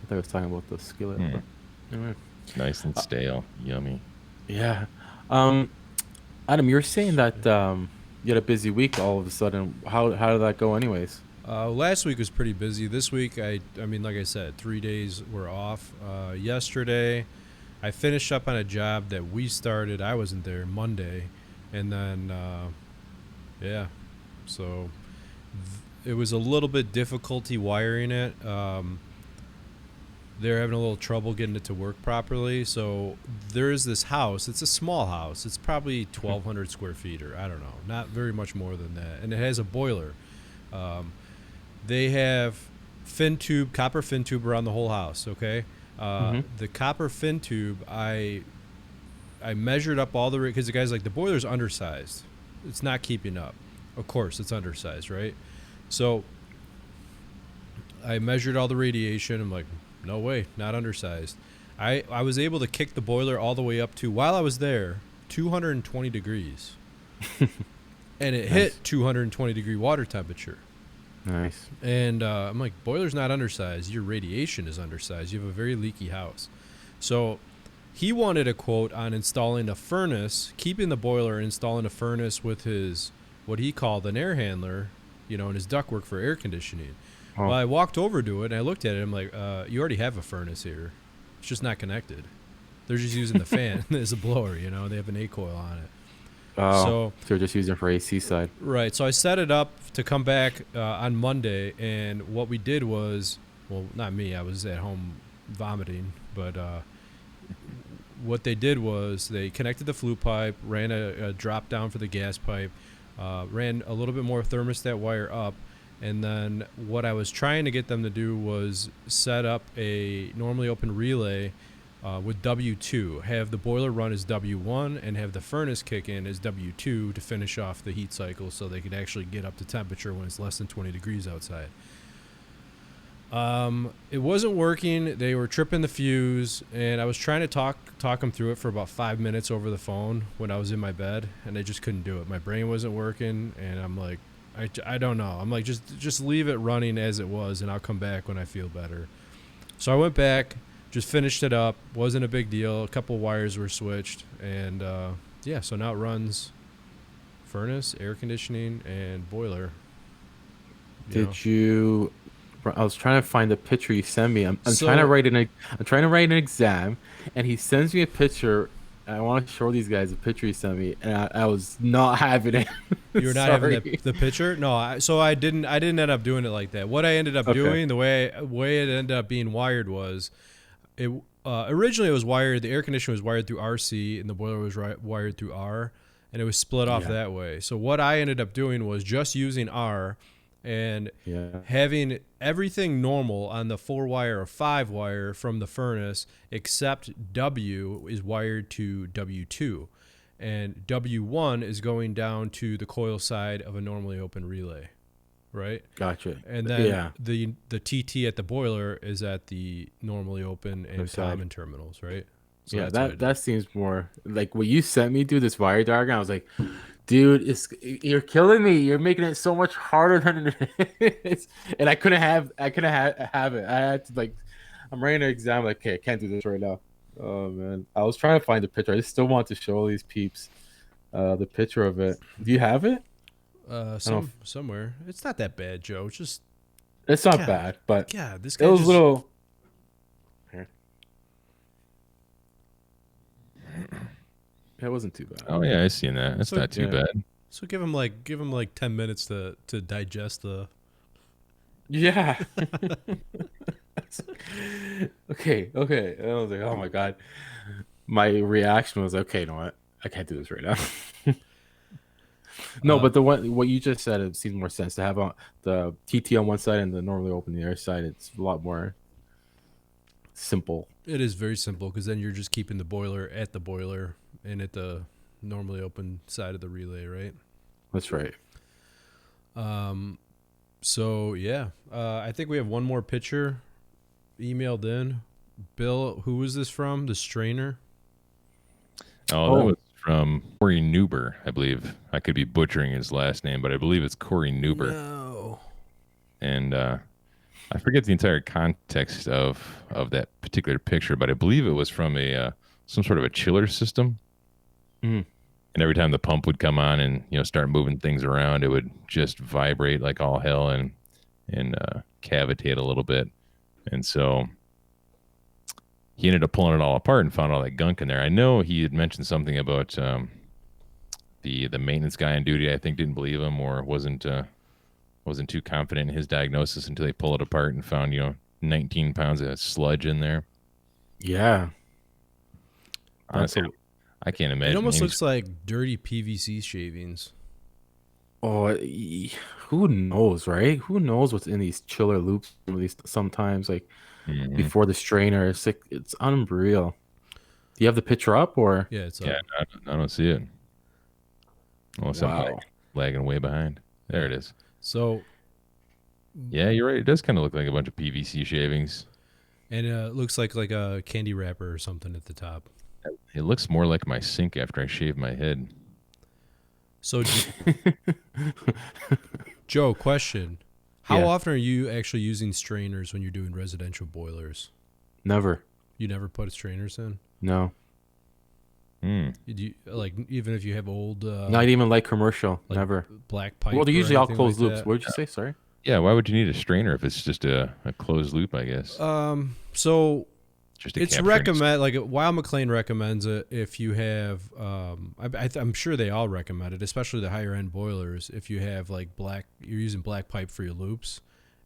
I thought I was talking about the skillet. But anyway. Nice and stale. Yummy. Yeah. Adam, you were saying that you had a busy week all of a sudden. How did that go, anyways? Last week was pretty busy. This week, I mean, like I said, 3 days were off. Yesterday, I finished up on a job that we started. I wasn't there Monday, and then, yeah, so it was a little bit difficulty wiring it. They're having a little trouble getting it to work properly. So there is this house. It's a small house. It's probably 1,200 square feet, or I don't know, not very much more than that. And it has a boiler. They have copper fin tube around the whole house. Okay. The copper fin tube, I measured up all the, because the guy's like, the boiler's undersized. It's not keeping up. Of course, it's undersized, right? So I measured all the radiation. I'm like, no way, not undersized. I was able to kick the boiler all the way up to, while I was there, 220 degrees. And it hit 220 degree water temperature. Nice. And I'm like, boiler's not undersized. Your radiation is undersized. You have a very leaky house. So he wanted a quote on installing a furnace, keeping the boiler, installing a furnace with his, what he called an air handler, you know, and his ductwork for air conditioning. Oh. Well, I walked over to it and I looked at it. I'm like, you already have a furnace here. It's just not connected. They're just using the fan as a blower, you know. They have an A coil on it. Oh, so they're just using it for AC side. Right. So I set it up to come back on Monday, and what we did was, well, not me. I was at home vomiting, but what they did was they connected the flue pipe, ran a drop down for the gas pipe, ran a little bit more thermostat wire up, and then what I was trying to get them to do was set up a normally open relay with W2, have the boiler run as W1 and have the furnace kick in as W2 to finish off the heat cycle so they could actually get up to temperature when it's less than 20 degrees outside. It wasn't working. They were tripping the fuse, and I was trying to talk them through it for about 5 minutes over the phone when I was in my bed, and I just couldn't do it. My brain wasn't working, and I'm like, I don't know. I'm like, just leave it running as it was, and I'll come back when I feel better. So I went back, just finished it up. Wasn't a big deal. A couple wires were switched, and yeah, so now it runs furnace, air conditioning, and boiler. I was trying to find the picture you sent me. I'm trying to write an exam, and he sends me a picture. And I want to show these guys a picture he sent me, and I was not having it. You were not having the picture? No, I didn't end up doing it like that. What I ended up doing, the way it ended up being wired was, originally it was wired. The air conditioner was wired through RC, and the boiler was wired through R, and it was split off that way. So what I ended up doing was just using R, and having everything normal on the 4-wire or 5-wire from the furnace, except W is wired to W2, and W1 is going down to the coil side of a normally open relay, right? Gotcha. And then the TT at the boiler is at the normally open and common terminals, right? So yeah, that seems more like what you sent me, dude. This wire diagram, I was like, dude, you're killing me. You're making it so much harder than it is. And I couldn't have it. I had to, like, I'm writing an exam. Like, okay, I can't do this right now. Oh man, I was trying to find the picture. I still want to show these peeps the picture of it. Do you have it? Somewhere. It's not that bad, Joe. It's not bad, but this guy it was little. Here. It wasn't too bad. Oh yeah, I seen that. It's not too bad. So give him like 10 minutes to digest the. Yeah. Okay. And I was like, oh my god. My reaction was, okay, you know what? I can't do this right now. No, but the one what you just said, it seems more sense to have the TT on one side and the normally open the other side. It's a lot more simple. It is very simple because then you're just keeping the boiler and at the normally open side of the relay, right? That's right. So yeah, I think we have one more picture emailed in. Bill, who was this from? The strainer? Oh, that was from Corey Newber, I believe. I could be butchering his last name, but I believe it's Corey Newber. No. And I forget the entire context of that particular picture, but I believe it was from some sort of a chiller system. Mm. And every time the pump would come on and start moving things around, it would just vibrate like all hell and cavitate a little bit. And so he ended up pulling it all apart and found all that gunk in there. I know he had mentioned something about the maintenance guy on duty. I think didn't believe him or wasn't too confident in his diagnosis until they pull it apart and found 19 pounds of sludge in there. Yeah. Honestly, I can't imagine. It almost looks like dirty PVC shavings. Oh, who knows, right? Who knows what's in these chiller loops? At least sometimes, like before the strainer, it's unreal. Do you have the picture up or? Yeah, it's I don't see it. Unless I'm lagging way behind. There it is. So. Yeah, you're right. It does kind of look like a bunch of PVC shavings. And it looks like a candy wrapper or something at the top. It looks more like my sink after I shave my head. So, Joe, question. How often are you actually using strainers when you're doing residential boilers? Never. You never put strainers in? No. You, like, even if you have old... Not even like commercial. Like never. Black pipe. Well, they're usually all closed like loops. What did you say? Sorry? Yeah, why would you need a strainer if it's just a closed loop, I guess? So... Just it's recommend like Weil McLean recommends it if you have I'm sure they all recommend it, especially the higher end boilers. If you have like you're using black pipe for your loops,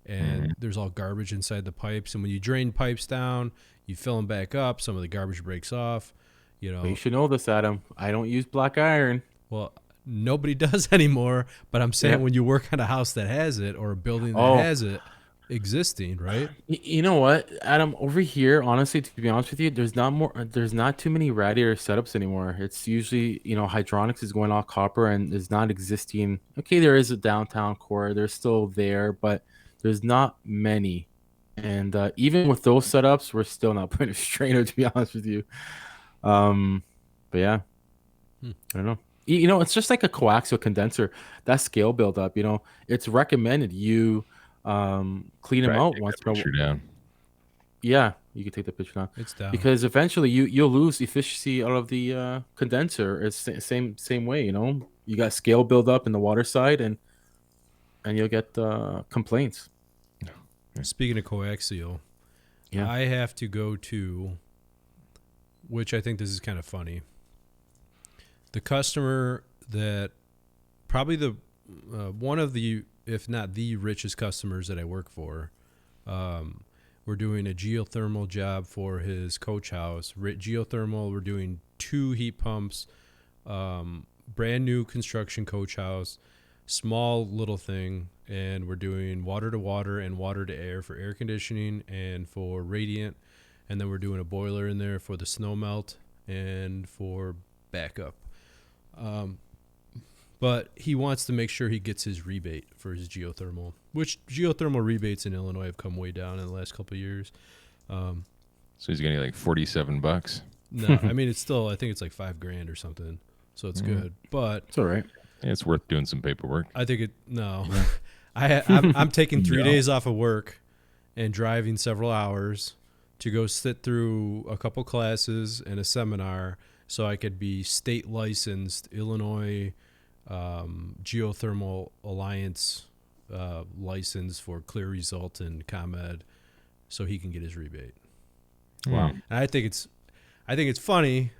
and there's all garbage inside the pipes, and when you drain pipes down, you fill them back up. Some of the garbage breaks off. Well, you should know this, Adam. I don't use black iron. Well, nobody does anymore. But I'm saying when you work on a house that has it or a building that has it existing, right? You know what, Adam, over here, honestly, to be honest with you, there's not too many radiator setups anymore. It's usually hydronics is going all copper and is not existing. Okay, there is a downtown core, they're still there, but there's not many. And even with those setups, we're still not putting a strainer, to be honest with you. But yeah, I don't know. It's just like a coaxial condenser. That scale buildup, it's recommended you clean them out once in a while. Yeah, you can take the picture down. It's down because eventually you'll lose efficiency out of the condenser. It's same way. You got scale buildup in the water side, and you'll get complaints. Speaking of coaxial, I have to go to, which I think this is kind of funny. The customer that probably the one of the, if not the richest customers that I work for, we're doing a geothermal job for his coach house. Geothermal, we're doing 2 heat pumps, brand new construction coach house, small little thing, and we're doing water to water and water to air for air conditioning and for radiant, and then we're doing a boiler in there for the snow melt and for backup. But he wants to make sure he gets his rebate for his geothermal, which geothermal rebates in Illinois have come way down in the last couple of years. So he's getting like $47. No, I mean, it's still, I think it's like $5,000 or something. So it's good, but it's all right. Yeah, it's worth doing some paperwork. I think I'm taking 3 days off of work and driving several hours to go sit through a couple classes and a seminar so I could be state licensed Illinois Geothermal Alliance license for Clear Result and ComEd, so he can get his rebate. Wow! And I think it's funny.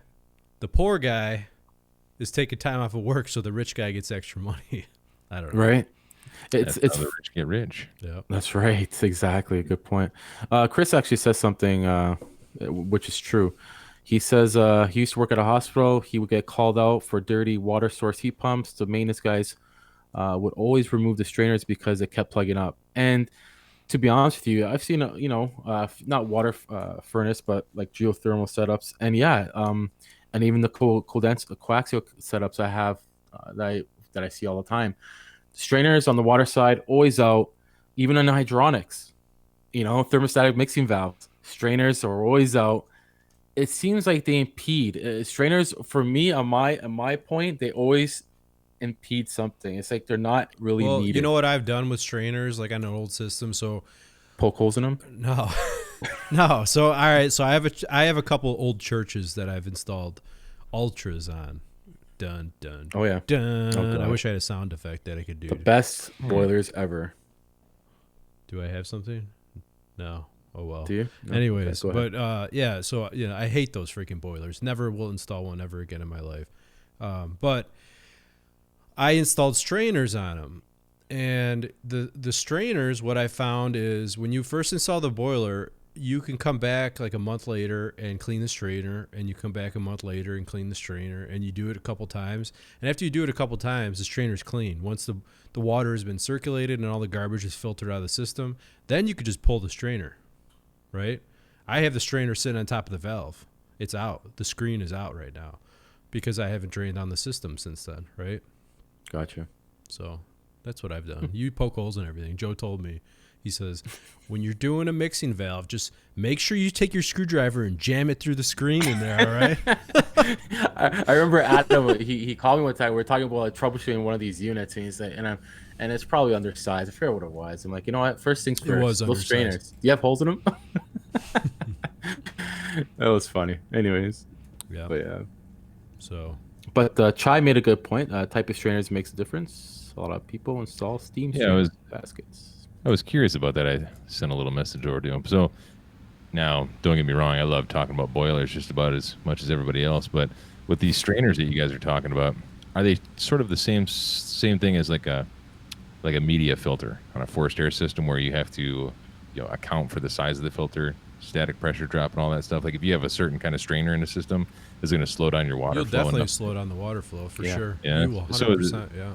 The poor guy is taking time off of work, so the rich guy gets extra money. I don't know. Right? It's how the rich get rich. Yeah, that's right. It's exactly a good point. Chris actually says something which is true. He says he used to work at a hospital. He would get called out for dirty water source heat pumps. The maintenance guys would always remove the strainers because it kept plugging up. And to be honest with you, I've seen not water furnace, but like geothermal setups, and yeah, and even the coaxial setups I have that I see all the time. Strainers on the water side always out, even on the hydronics. Thermostatic mixing valves, strainers are always out. It seems like they impede strainers for me on my point. They always impede something. It's like they're not really Well, needed. you know what I've done with strainers, like on an old system. So Poke holes in them. no, no. So all right. So I have a couple old churches that I've installed ultras on. Dun dun. Oh yeah. Dun. Oh, I wish I had a sound effect that I could do. The best boilers ever. Do I have something? No. Oh well. Do you? No? Anyways, Okay, but yeah. So I hate those freaking boilers. Never will install one ever again in my life. But I installed strainers on them, and the strainers. What I found is when you first install the boiler, you can come back like a month later and clean the strainer, and you come back a month later and clean the strainer, and you do it a couple times. And after you do it a couple times, the strainer's clean. Once the water has been circulated and all the garbage is filtered out of the system, then you could just pull the strainer, right? I have the strainer sitting on top of the valve. It's out. The screen is out right now because I haven't drained on the system since then, right? Gotcha. So that's what I've done. You poke holes in everything. Joe told me. He says, when you're doing a mixing valve, just make sure you take your screwdriver and jam it through the screen in there, all right? I remember Adam, he called me one time. We were talking about like, troubleshooting one of these units, and he's like, and it's probably undersized. I forget what it was. I'm like, you know what? First things first. It was those undersized. strainers. Do you have holes in them? That was funny. Anyways, Yeah. but yeah. So But Chai made a good point. Type of strainers makes a difference. A lot of people install steam strainer baskets. I was curious about that. I sent a little message over to him. So now, don't get me wrong, I love talking about boilers just about as much as everybody else. But with these strainers that you guys are talking about, are they sort of the same thing as like a media filter on a forced air system, where you have to account for the size of the filter, static pressure drop, and all that stuff? Like if you have a certain kind of strainer in the system, it's going to slow down your water you'll flow. definitely slow down the water flow for sure. Yeah. You will 100%. So yeah.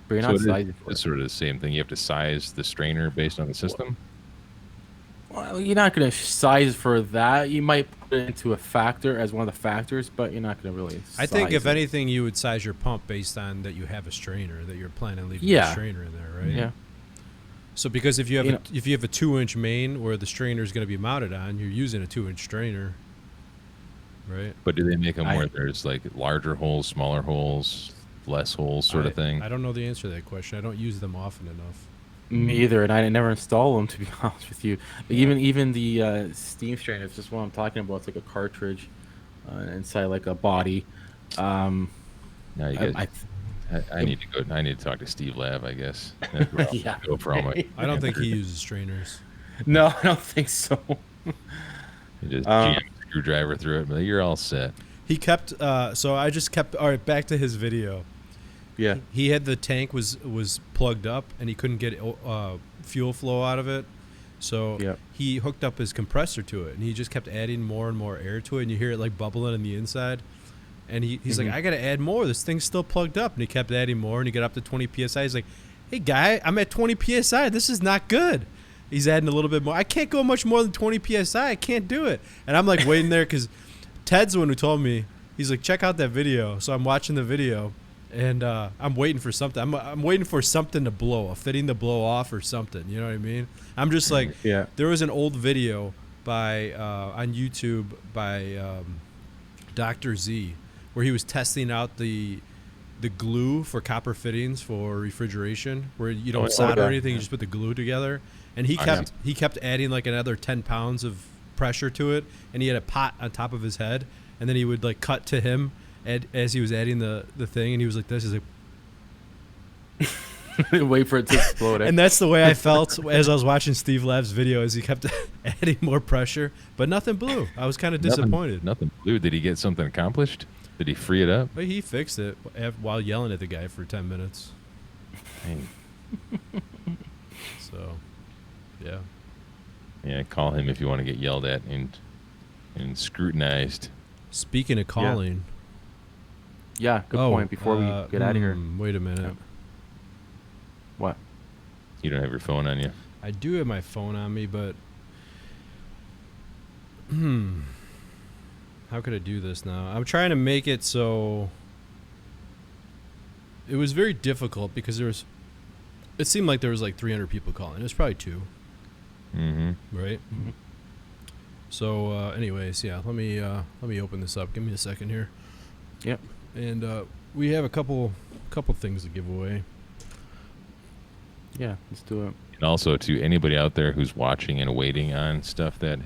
But you're So not sizing for it's it. sort of the same thing. You have to size the strainer based on the system. Well, you're not going to size for that. You might put it into a factor as one of the factors, but you're not going to really I think if size it. anything, you would size your pump based on that you have a strainer, that you're planning on leaving Yeah. a strainer in there, right? Yeah. So because if you have You know- if you have a 2-inch main where the strainer is going to be mounted on, you're using a 2-inch strainer, right? But do they make them I- where there's like larger holes, smaller holes, less holes, sort of thing? I don't know the answer to that question. I don't use them often enough. Me either, and I never install them, to be honest with you. Even the steam strainer is just what I'm talking about. It's like a cartridge inside like a body. Now you guys, I, I need to go. I need to talk to Steve Lav, I guess. That's where I'll Yeah. go for all my. I don't think he uses strainers. no, I don't think so. You just jam a screwdriver through it, but you're all set. He kept so I just kept all right, back to his video. Yeah. He had the tank was plugged up and he couldn't get fuel flow out of it. So Yep. he hooked up his compressor to it and he just kept adding more and more air to it, and you hear it like bubbling on the inside. And he's like, I got to add more. This thing's still plugged up. And he kept adding more, and he got up to 20 PSI. He's like, hey, guy, I'm at 20 PSI. This is not good. He's adding a little bit more. I can't go much more than 20 PSI. I can't do it. And I'm like waiting there because Ted's the one who told me. He's like, check out that video. So I'm watching the video, and I'm waiting for something. I'm waiting for something to blow, a fitting to blow off or something. You know what I mean? I'm just like, Yeah. there was an old video by on YouTube by Dr. Z, where he was testing out the glue for copper fittings for refrigeration, where you don't solder anything, you just put the glue together. And he kept adding like another 10 pounds of pressure to it, and he had a pot on top of his head, and then he would like cut to him as he was adding the thing, and he was like this. He's like, Wait for it to explode. and that's the way I felt as I was watching Steve Lab's video, as he kept adding more pressure, but nothing blew. I was kind of disappointed. Nothing blew. Did he get something accomplished? Did he free it up? But he fixed it while yelling at the guy for 10 minutes. Dang. So, yeah. Yeah, call him if you want to get yelled at and scrutinized. Speaking of calling. Yeah, good point. Before we get out of here. Wait a minute. Yeah. What? You don't have your phone on you. I do have my phone on me, but how could I do this now? I'm trying to make it so it was very difficult because it seemed like there was like 300 people calling. It was probably 2. Mm-hmm. Right? Mm-hmm. So anyways, yeah, let me open this up. Give me a second here. Yep. And we have a couple things to give away. Yeah, let's do it. And also to anybody out there who's watching and waiting on stuff that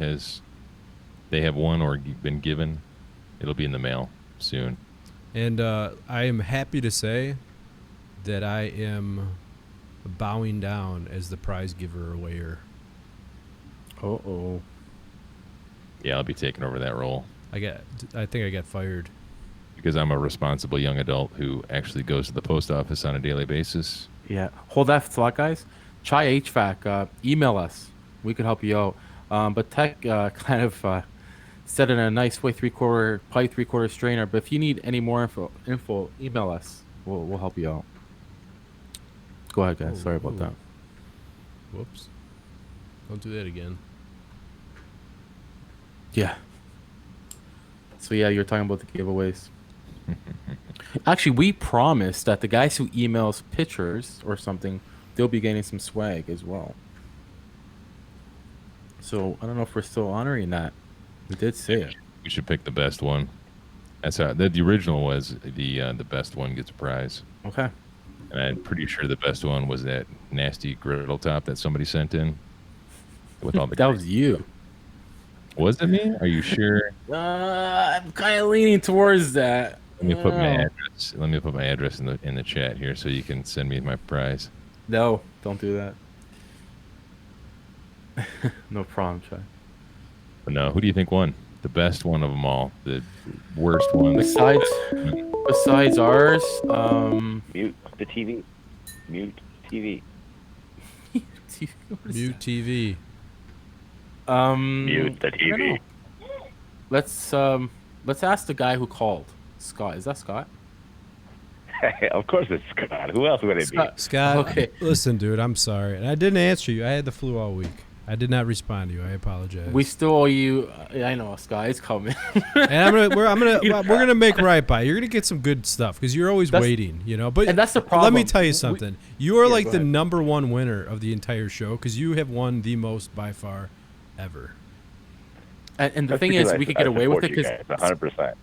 they have won or been given, it'll be in the mail soon. And I am happy to say that I am bowing down as the prize giver awayer. Uh-oh. Yeah, I'll be taking over that role. I think I got fired. Because I'm a responsible young adult who actually goes to the post office on a daily basis. Yeah. Hold that thought, guys. Chai HVAC, email us. We could help you out. But Tech kind of said it in a nice way, three-quarter strainer. But if you need any more info, email us. We'll help you out. Go ahead, guys. Sorry about that. Whoops. Don't do that again. Yeah. So yeah, you're talking about the giveaways. Actually, we promised that the guys who emails pictures or something, they'll be getting some swag as well. So I don't know if we're still honoring that. We did say it. We should pick the best one. That's how the original was. The best one gets a prize. Okay. And I'm pretty sure the best one was that nasty griddle top that somebody sent in. With all the that was you. Was it me? Are you sure? I'm kind of leaning towards that. Let me put my address. Let me put my address in the chat here so you can send me my prize. No, don't do that. No problem, Chai. But no, who do you think won? The best one of them all. The worst one. Besides ours, mute the TV. Mute TV. Mute TV. Mute the TV. Let's ask the guy who called. Scott, is that Scott? Hey, of course it's Scott. Who else would it be? Scott, okay. Listen, dude, I'm sorry. And I didn't answer you. I had the flu all week. I did not respond to you. I apologize. We still owe you. I know, Scott. It's coming. And we're gonna make right by. You're gonna get some good stuff because you're always waiting, you know. But and that's the problem. Let me tell you something. You are like the #1 winner of the entire show because you have won the most by far, ever. And the thing is, we could get away with it because 100%.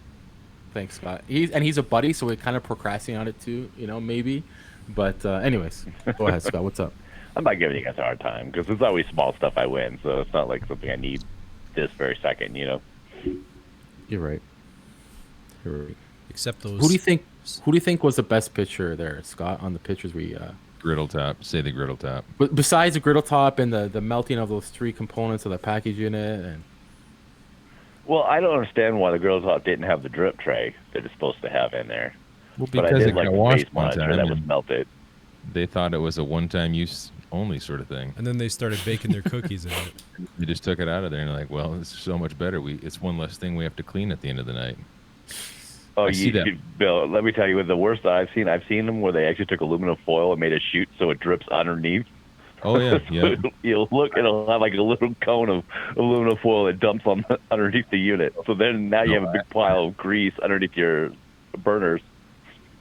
Thanks, Scott. He's a buddy, so we kind of procrastinate on it too, you know, maybe. But anyways, go ahead, Scott. What's up? I'm not giving you guys a hard time because it's always small stuff I win, so it's not like something I need this very second, you know. You're right. Except those. Who do you think was the best pitcher there, Scott? On the pitchers we griddle top. Say the griddle top. But besides the griddle top and the melting of those 3 components of the package unit and. Well, I don't understand why the griddle top didn't have the drip tray that it's supposed to have in there. Well, but I because did it like got the washed base one monitor time. that was melted. They thought it was a one-time use only sort of thing. And then they started baking their cookies in it. They just took it out of there and like, well, it's so much better. It's one less thing we have to clean at the end of the night. Oh, Bill, let me tell you, the worst I've seen them where they actually took aluminum foil and made a chute so it drips underneath. Oh, yeah, yeah. You'll look, it'll have like a little cone of aluminum foil that dumps on underneath the unit. So then now you have a big pile of grease underneath your burners.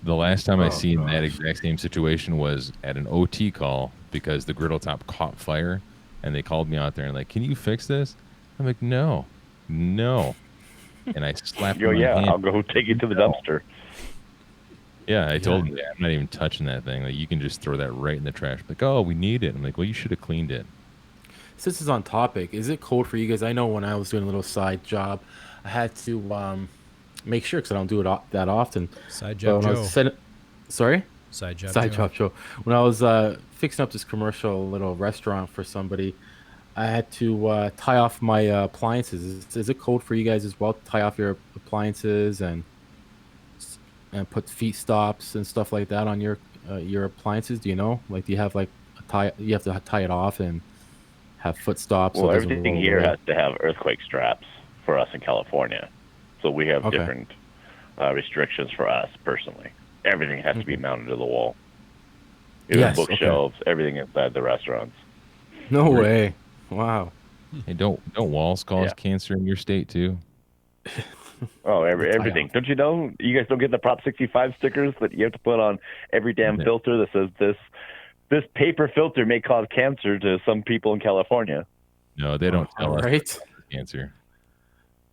The last time I seen that exact same situation was at an OT call because the griddle top caught fire, and they called me out there and like, can you fix this? I'm like, no. And I slapped my hand. I'll go take it to the dumpster. Yeah, I told him that. I'm not even touching that thing. Like, you can just throw that right in the trash. Like, oh, we need it. I'm like, well, you should have cleaned it. Since it's on topic, is it cold for you guys? I know when I was doing a little side job, I had to make sure because I don't do it that often. Side job Joe. Sorry? Side job Joe. When I was fixing up this commercial little restaurant for somebody, I had to tie off my appliances. Is it cold for you guys as well to tie off your appliances and put feet stops and stuff like that on your appliances? Do you know? Like, do you have like you have to tie it off and have foot stops? Well, everything here has to have earthquake straps for us in California. So we have Okay. different restrictions for us personally. Everything has to be mounted to the wall. Even Yes, okay. bookshelves, everything inside the restaurants. No way. Wow. Hey, don't walls cause Yeah. cancer in your state too? Oh, The tie everything. off. Don't you know? You guys don't get the Prop 65 stickers that you have to put on every damn Yeah. filter that says this paper filter may cause cancer to some people in California. No, they don't tell us Right? it causes cancer.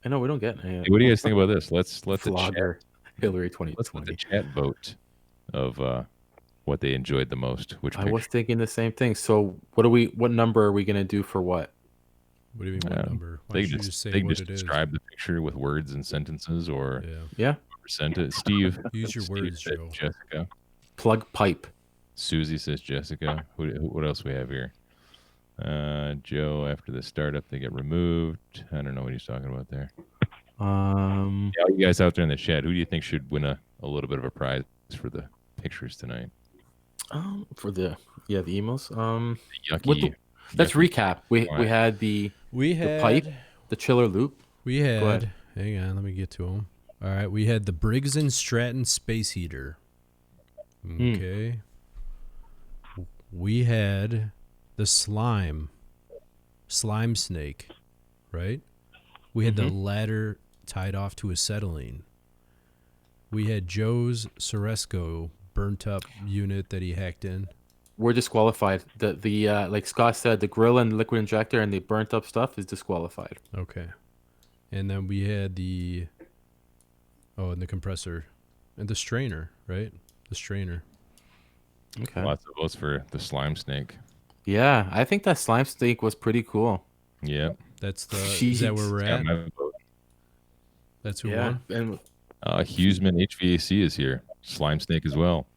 I know we don't get Hey, what do you guys think about this? Let's let the chat, Vlogger Hillary let's let the 2020. chat vote of what they enjoyed the most. Which I picture? was thinking the same thing. So what number are we gonna do for what? What do you mean, what number? Why They don't you just just say they what just it is? describe the picture with words and sentences or Yeah. Yeah. percent it. Steve, Use your Steve words, said Joe. Jessica. Plug pipe. Susie says Jessica. What else we have here? Joe, after the startup, they get removed. I don't know what he's talking about there. Yeah, all you guys out there in the chat, who do you think should win a little bit of a prize for the pictures tonight? For the emails. Yucky. Let's yucky recap. We had the pipe, the chiller loop. We ahead. had. Hang on, let me get to them. All right, we had the Briggs and Stratton space heater. Okay. We had the slime snake, right? We had the ladder tied off to acetylene. We had Joe's Soresco burnt up unit that he hacked in. We're disqualified. The like Scott said, the grill and liquid injector and the burnt up stuff is disqualified. Okay. And then we had and the compressor and the strainer, right? The strainer. Okay. Lots of votes for the slime snake. Yeah, I think that slime snake was pretty cool. Yeah. That's is that where we're Got at? my vote. That's who won? And Huseman HVAC is here. Slime snake as well.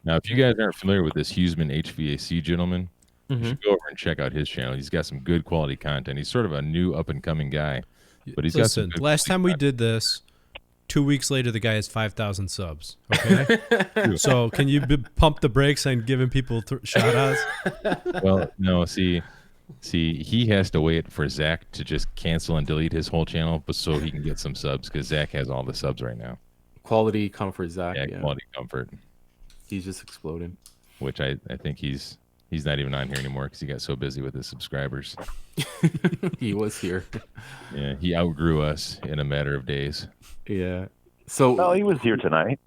Now, if you guys aren't familiar with this Huseman HVAC gentleman, you should go over and check out his channel. He's got some good quality content. He's sort of a new up and coming guy, but he's got some good last time we did this, 2 weeks later, the guy has 5,000 subs. Okay, so can you pump the brakes on giving people shout outs? Well, no, see, he has to wait for Zach to just cancel and delete his whole channel, but so he can get some subs because Zach has all the subs right now. quality comfort, Zach. Yeah, quality comfort. He's just exploding. Which I think he's not even on here anymore because he got so busy with his subscribers. He was here. Yeah, he outgrew us in a matter of days. Yeah. So. Oh, he was here tonight.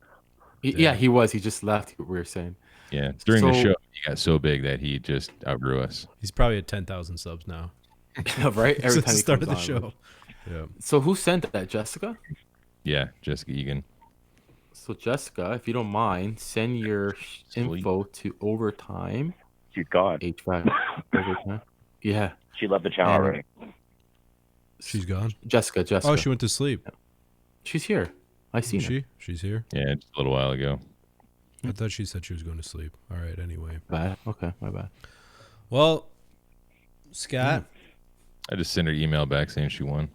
Yeah, he was. He just left. We were saying. Yeah, during the show, he got so big that he just outgrew us. He's probably at 10,000 subs now. Right? Every time he started the comes on. show. Yeah. So who sent that? Jessica? Yeah, Jessica Egan. So Jessica, if you don't mind, send your info to Overtime. She's gone. HVAC Overtime. Yeah. She left the channel already. She's gone. Jessica. Oh, she went to sleep. She's here. I see her. She's here. Yeah, just a little while ago. I thought she said she was going to sleep. All right. Anyway. Bad. Okay, my bad. Well, Scott. I just sent her email back saying she won.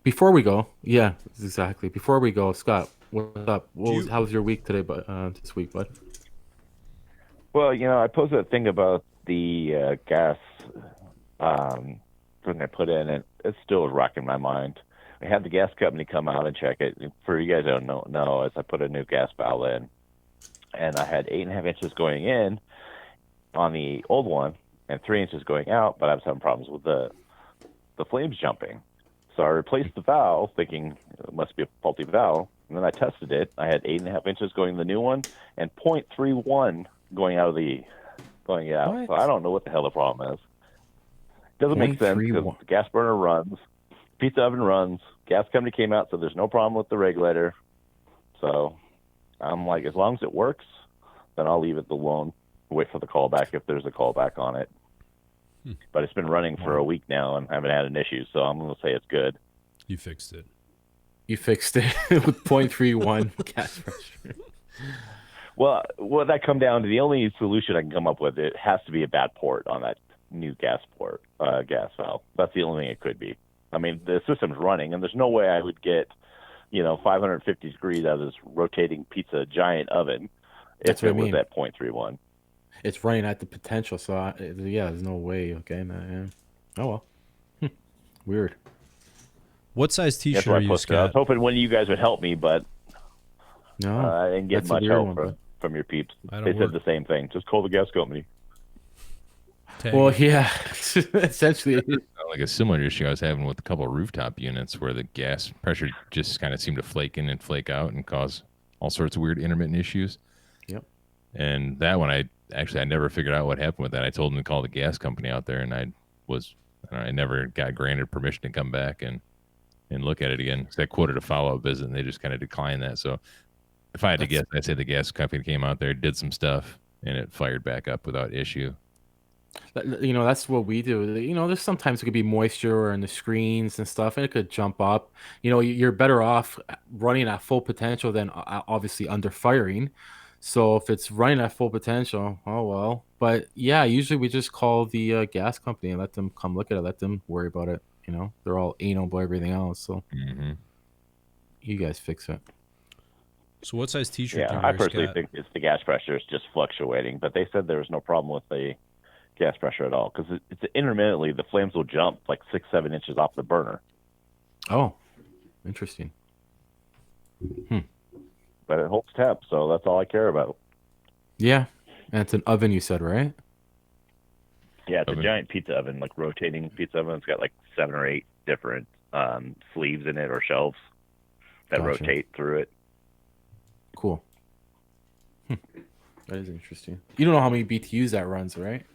Before we go, yeah, exactly. Before we go, Scott, what's up? How was your week today? This week, bud. Well, I posted a thing about the gas thing I put in, and it's still rocking my mind. I had the gas company come out and check it. For you guys who don't know, as I put a new gas valve in, and I had 8.5 inches going in on the old one and 3 inches going out, but I was having problems with the flames jumping. So I replaced the valve, thinking it must be a faulty valve, and then I tested it. I had 8.5 inches going in the new one and 0.31 going out. What? So I don't know what the hell the problem is. Doesn't make sense because the gas burner runs, pizza oven runs, gas company came out, so there's no problem with the regulator. So I'm like, as long as it works, then I'll leave it alone. Wait for the callback if there's a callback on it. But it's been running for a week now and haven't had an issue, so I'm going to say it's good. You fixed it. You fixed it with 0.31 gas pressure. Well, that come down to the only solution I can come up with, it has to be a bad port on that new gas valve. That's the only thing it could be. I mean, the system's running, and there's no way I would get, 550 degrees out of this rotating pizza giant oven if it was at 0.31. It's running at the potential, so there's no way. Okay, yeah. Oh well, weird. What size That's T-shirt what are I you, posted. I was Scott? hoping one of you guys would help me, but No, I didn't get that's a much weird help one, from, but- from your peeps. I don't They work. said the same thing. Just call the gas company. Tag Well, it. yeah, essentially. Like a similar issue I was having with a couple of rooftop units where the gas pressure just kind of seemed to flake in and flake out and cause all sorts of weird intermittent issues. Yep. And that one, I never figured out what happened with that. I told them to call the gas company out there, and I never got granted permission to come back and look at it again. So I quoted a follow-up visit, and they just kind of declined that. So if I had to guess, I'd say the gas company came out there, did some stuff, and it fired back up without issue. You know, that's what we do. You know, there's sometimes it could be moisture in the screens and stuff, and it could jump up. You know, you're better off running at full potential than obviously under firing. So if it's running at full potential, oh well. But yeah, usually we just call the gas company and let them come look at it, let them worry about it. You know, they're all anal about everything else. So you guys fix it. So what size T-shirt do Yeah, you I wear, personally Scott? think it's the gas pressure is just fluctuating, but they said there was no problem with the gas pressure at all because it's intermittently the flames will jump like 6-7 inches off the burner, Oh, interesting. but it holds temp, so that's all I care about. Yeah, and it's an oven, you said, right? Yeah, it's Oven. a giant pizza oven, like rotating pizza oven. It's got like 7 or 8 different sleeves in it or shelves that Gotcha. rotate through it. Cool. That is interesting. You don't know how many BTUs that runs, right?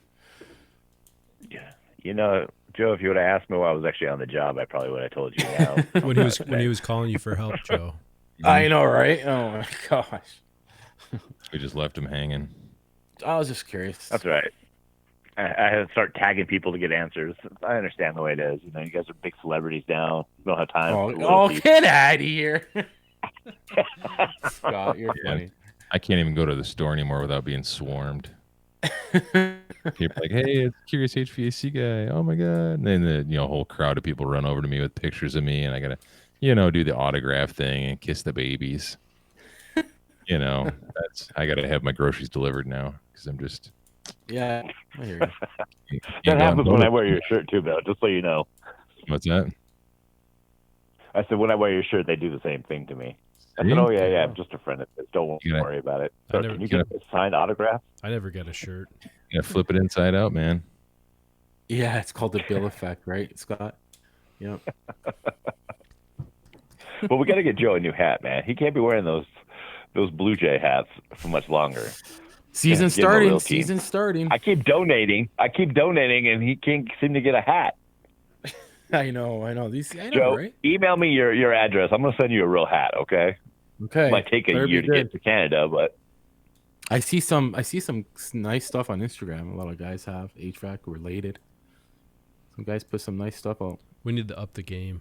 Yeah, you know, Joe, if you would have asked me while I was actually on the job, I probably would have told you now. when he was calling you for help, Joe. I know, right? Oh my gosh. We just left him hanging. I was just curious. That's right. I had to start tagging people to get answers. I understand the way it is. You know, you guys are big celebrities now. You don't have time. for little Oh, people. get out of here. Scott, you're Yeah. funny. I can't even go to the store anymore without being swarmed. People like, hey, it's Curious HVAC guy. Oh my god! And then the whole crowd of people run over to me with pictures of me, and I gotta, do the autograph thing and kiss the babies. I gotta have my groceries delivered now because I'm just. Yeah, I hear you. That happens when I wear your shirt too, though. Just so you know. What's that? I said when I wear your shirt, they do the same thing to me. I said, See? "Oh yeah, I'm just a friend of his. Don't You gotta- worry about it." I So never- can you get a signed autograph? I never got a shirt. You gotta flip it inside out, man. Yeah, it's called the Bill effect, right, Scott? Yep. Well, we got to get Joe a new hat, man. He can't be wearing those Blue Jay hats for much longer. Season Give him a starting. real team. Season starting. I keep donating, and he can't seem to get a hat. I know. These. I know, Joe, right? email me your address. I'm gonna send you a real hat. Okay. Okay. It might take a better year be to good. get to Canada, but I see some nice stuff on Instagram. A lot of guys have HVAC related. Some guys put some nice stuff out. We need to up the game.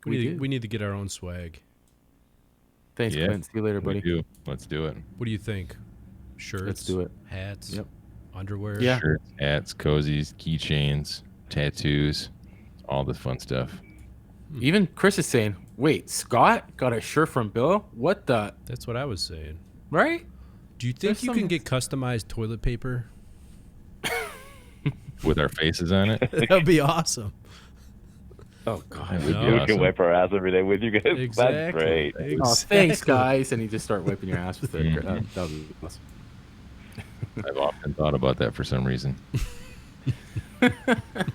We do. We need to get our own swag. Thanks, Yeah, Clint. See you later, We buddy. do. Let's do it. What do you think? Shirts. Let's do it. Hats. Yep. Underwear. Yeah. Shirts, hats, cozies, keychains, tattoos, all the fun stuff. Even Chris is saying, "Wait, Scott got a shirt from Bill? What the? That's what I was saying. Right? Do you think There's you some- can get customized toilet paper? With our faces on it. That'd be awesome. Oh God. That would No. be we awesome. can wipe our ass every day with you guys. That's Exactly. great. Oh, thanks, guys. And you just start wiping your ass with it. That would be awesome. I've often thought about that for some reason.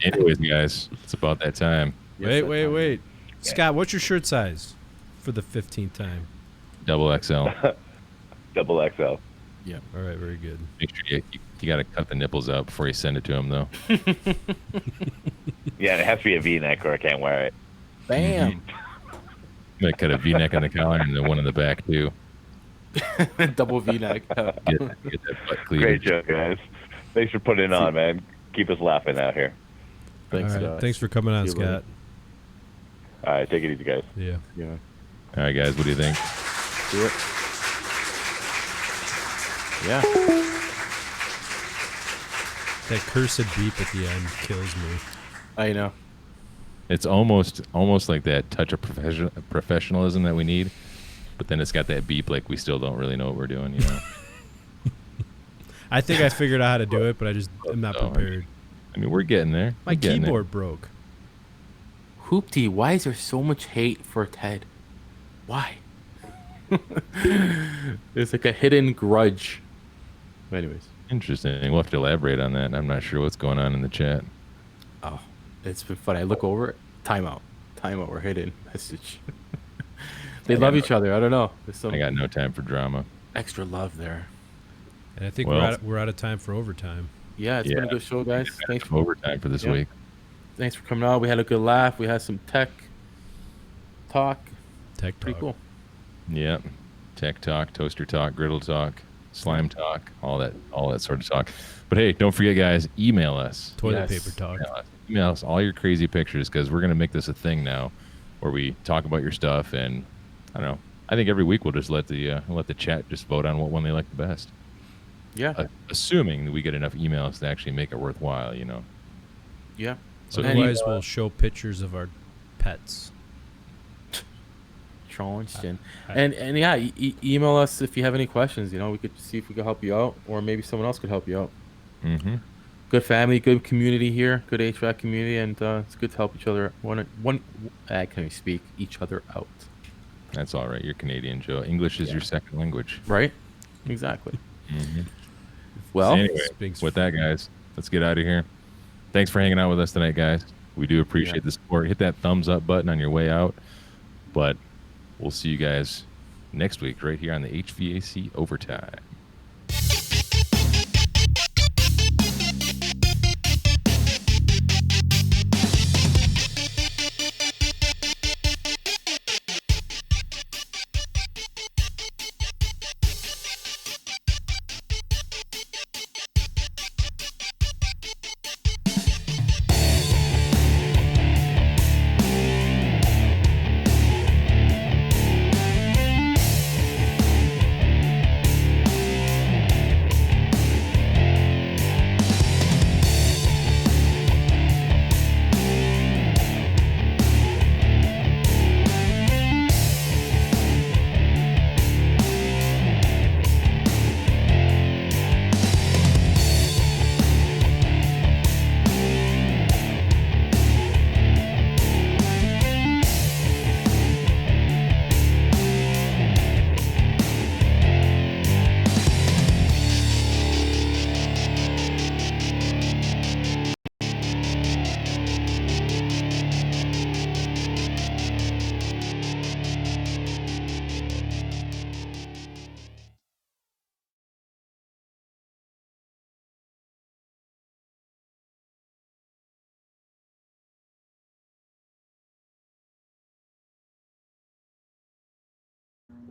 Anyways, guys, it's about that time. Yes, Wait. Scott, what's your shirt size for the 15th time? Double XL. Double XL. All right, very good. Make sure you got to cut the nipples out before you send it to him, though. Yeah, and it has to be a V-neck or I can't wear it. Bam. Might cut a V-neck on the collar and then one in the back too. Double V-neck. Get that butt Great cleavage. joke, guys. Thanks for putting it on, man. Keep us laughing out here. Thanks, All right, guys. thanks for coming on, See you later. Scott. All right, take it easy, guys. Yeah. Yeah. All right, guys, what do you think? Do it. Yeah. That cursed beep at the end kills me. I know. It's almost like that touch of professionalism that we need, but then it's got that beep like we still don't really know what we're doing, I think I figured out how to do it, but I just am not Oh, prepared. I mean, we're getting there. My We're getting there. keyboard broke. Hoopty, why is there so much hate for Ted? Why? There's like a hidden grudge. Anyways. Interesting. We'll have to elaborate on that. I'm not sure what's going on in the chat. Oh, it's been fun. I look over it. Timeout. Timeout. We're hidden message. They love each other. I don't know. There's some I got no time for drama. extra love there. And I think Well, we're out of time for overtime. Yeah, it's been a good show, guys. Thanks for Overtime for this week. thanks for coming on. We had a good laugh. We had some tech talk. Tech Pretty talk. cool. Yep. Tech talk, toaster talk, griddle talk, slime talk, all that sort of talk. But hey, don't forget, guys, email us. Toilet Yes. paper talk. Email us all your crazy pictures because we're gonna make this a thing now, where we talk about your stuff. And I don't know. I think every week we'll just let the chat just vote on what one they like the best. Yeah. Assuming that we get enough emails to actually make it worthwhile, you know. Yeah. So Otherwise, we'll show pictures of our pets. And yeah, email us if you have any questions. You know, we could see if we could help you out, or maybe someone else could help you out. Mm-hmm. Good family, good community here, good HVAC community, and it's good to help each other. I can't even speak each other out. That's all right. You're Canadian, Joe. English is your second language. Right? Exactly. Mm-hmm. Well, So anyway, with that, guys, let's get out of here. Thanks for hanging out with us tonight, guys. We do appreciate the support. Hit that thumbs up button on your way out. But we'll see you guys next week right here on the HVAC Overtime.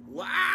Wow!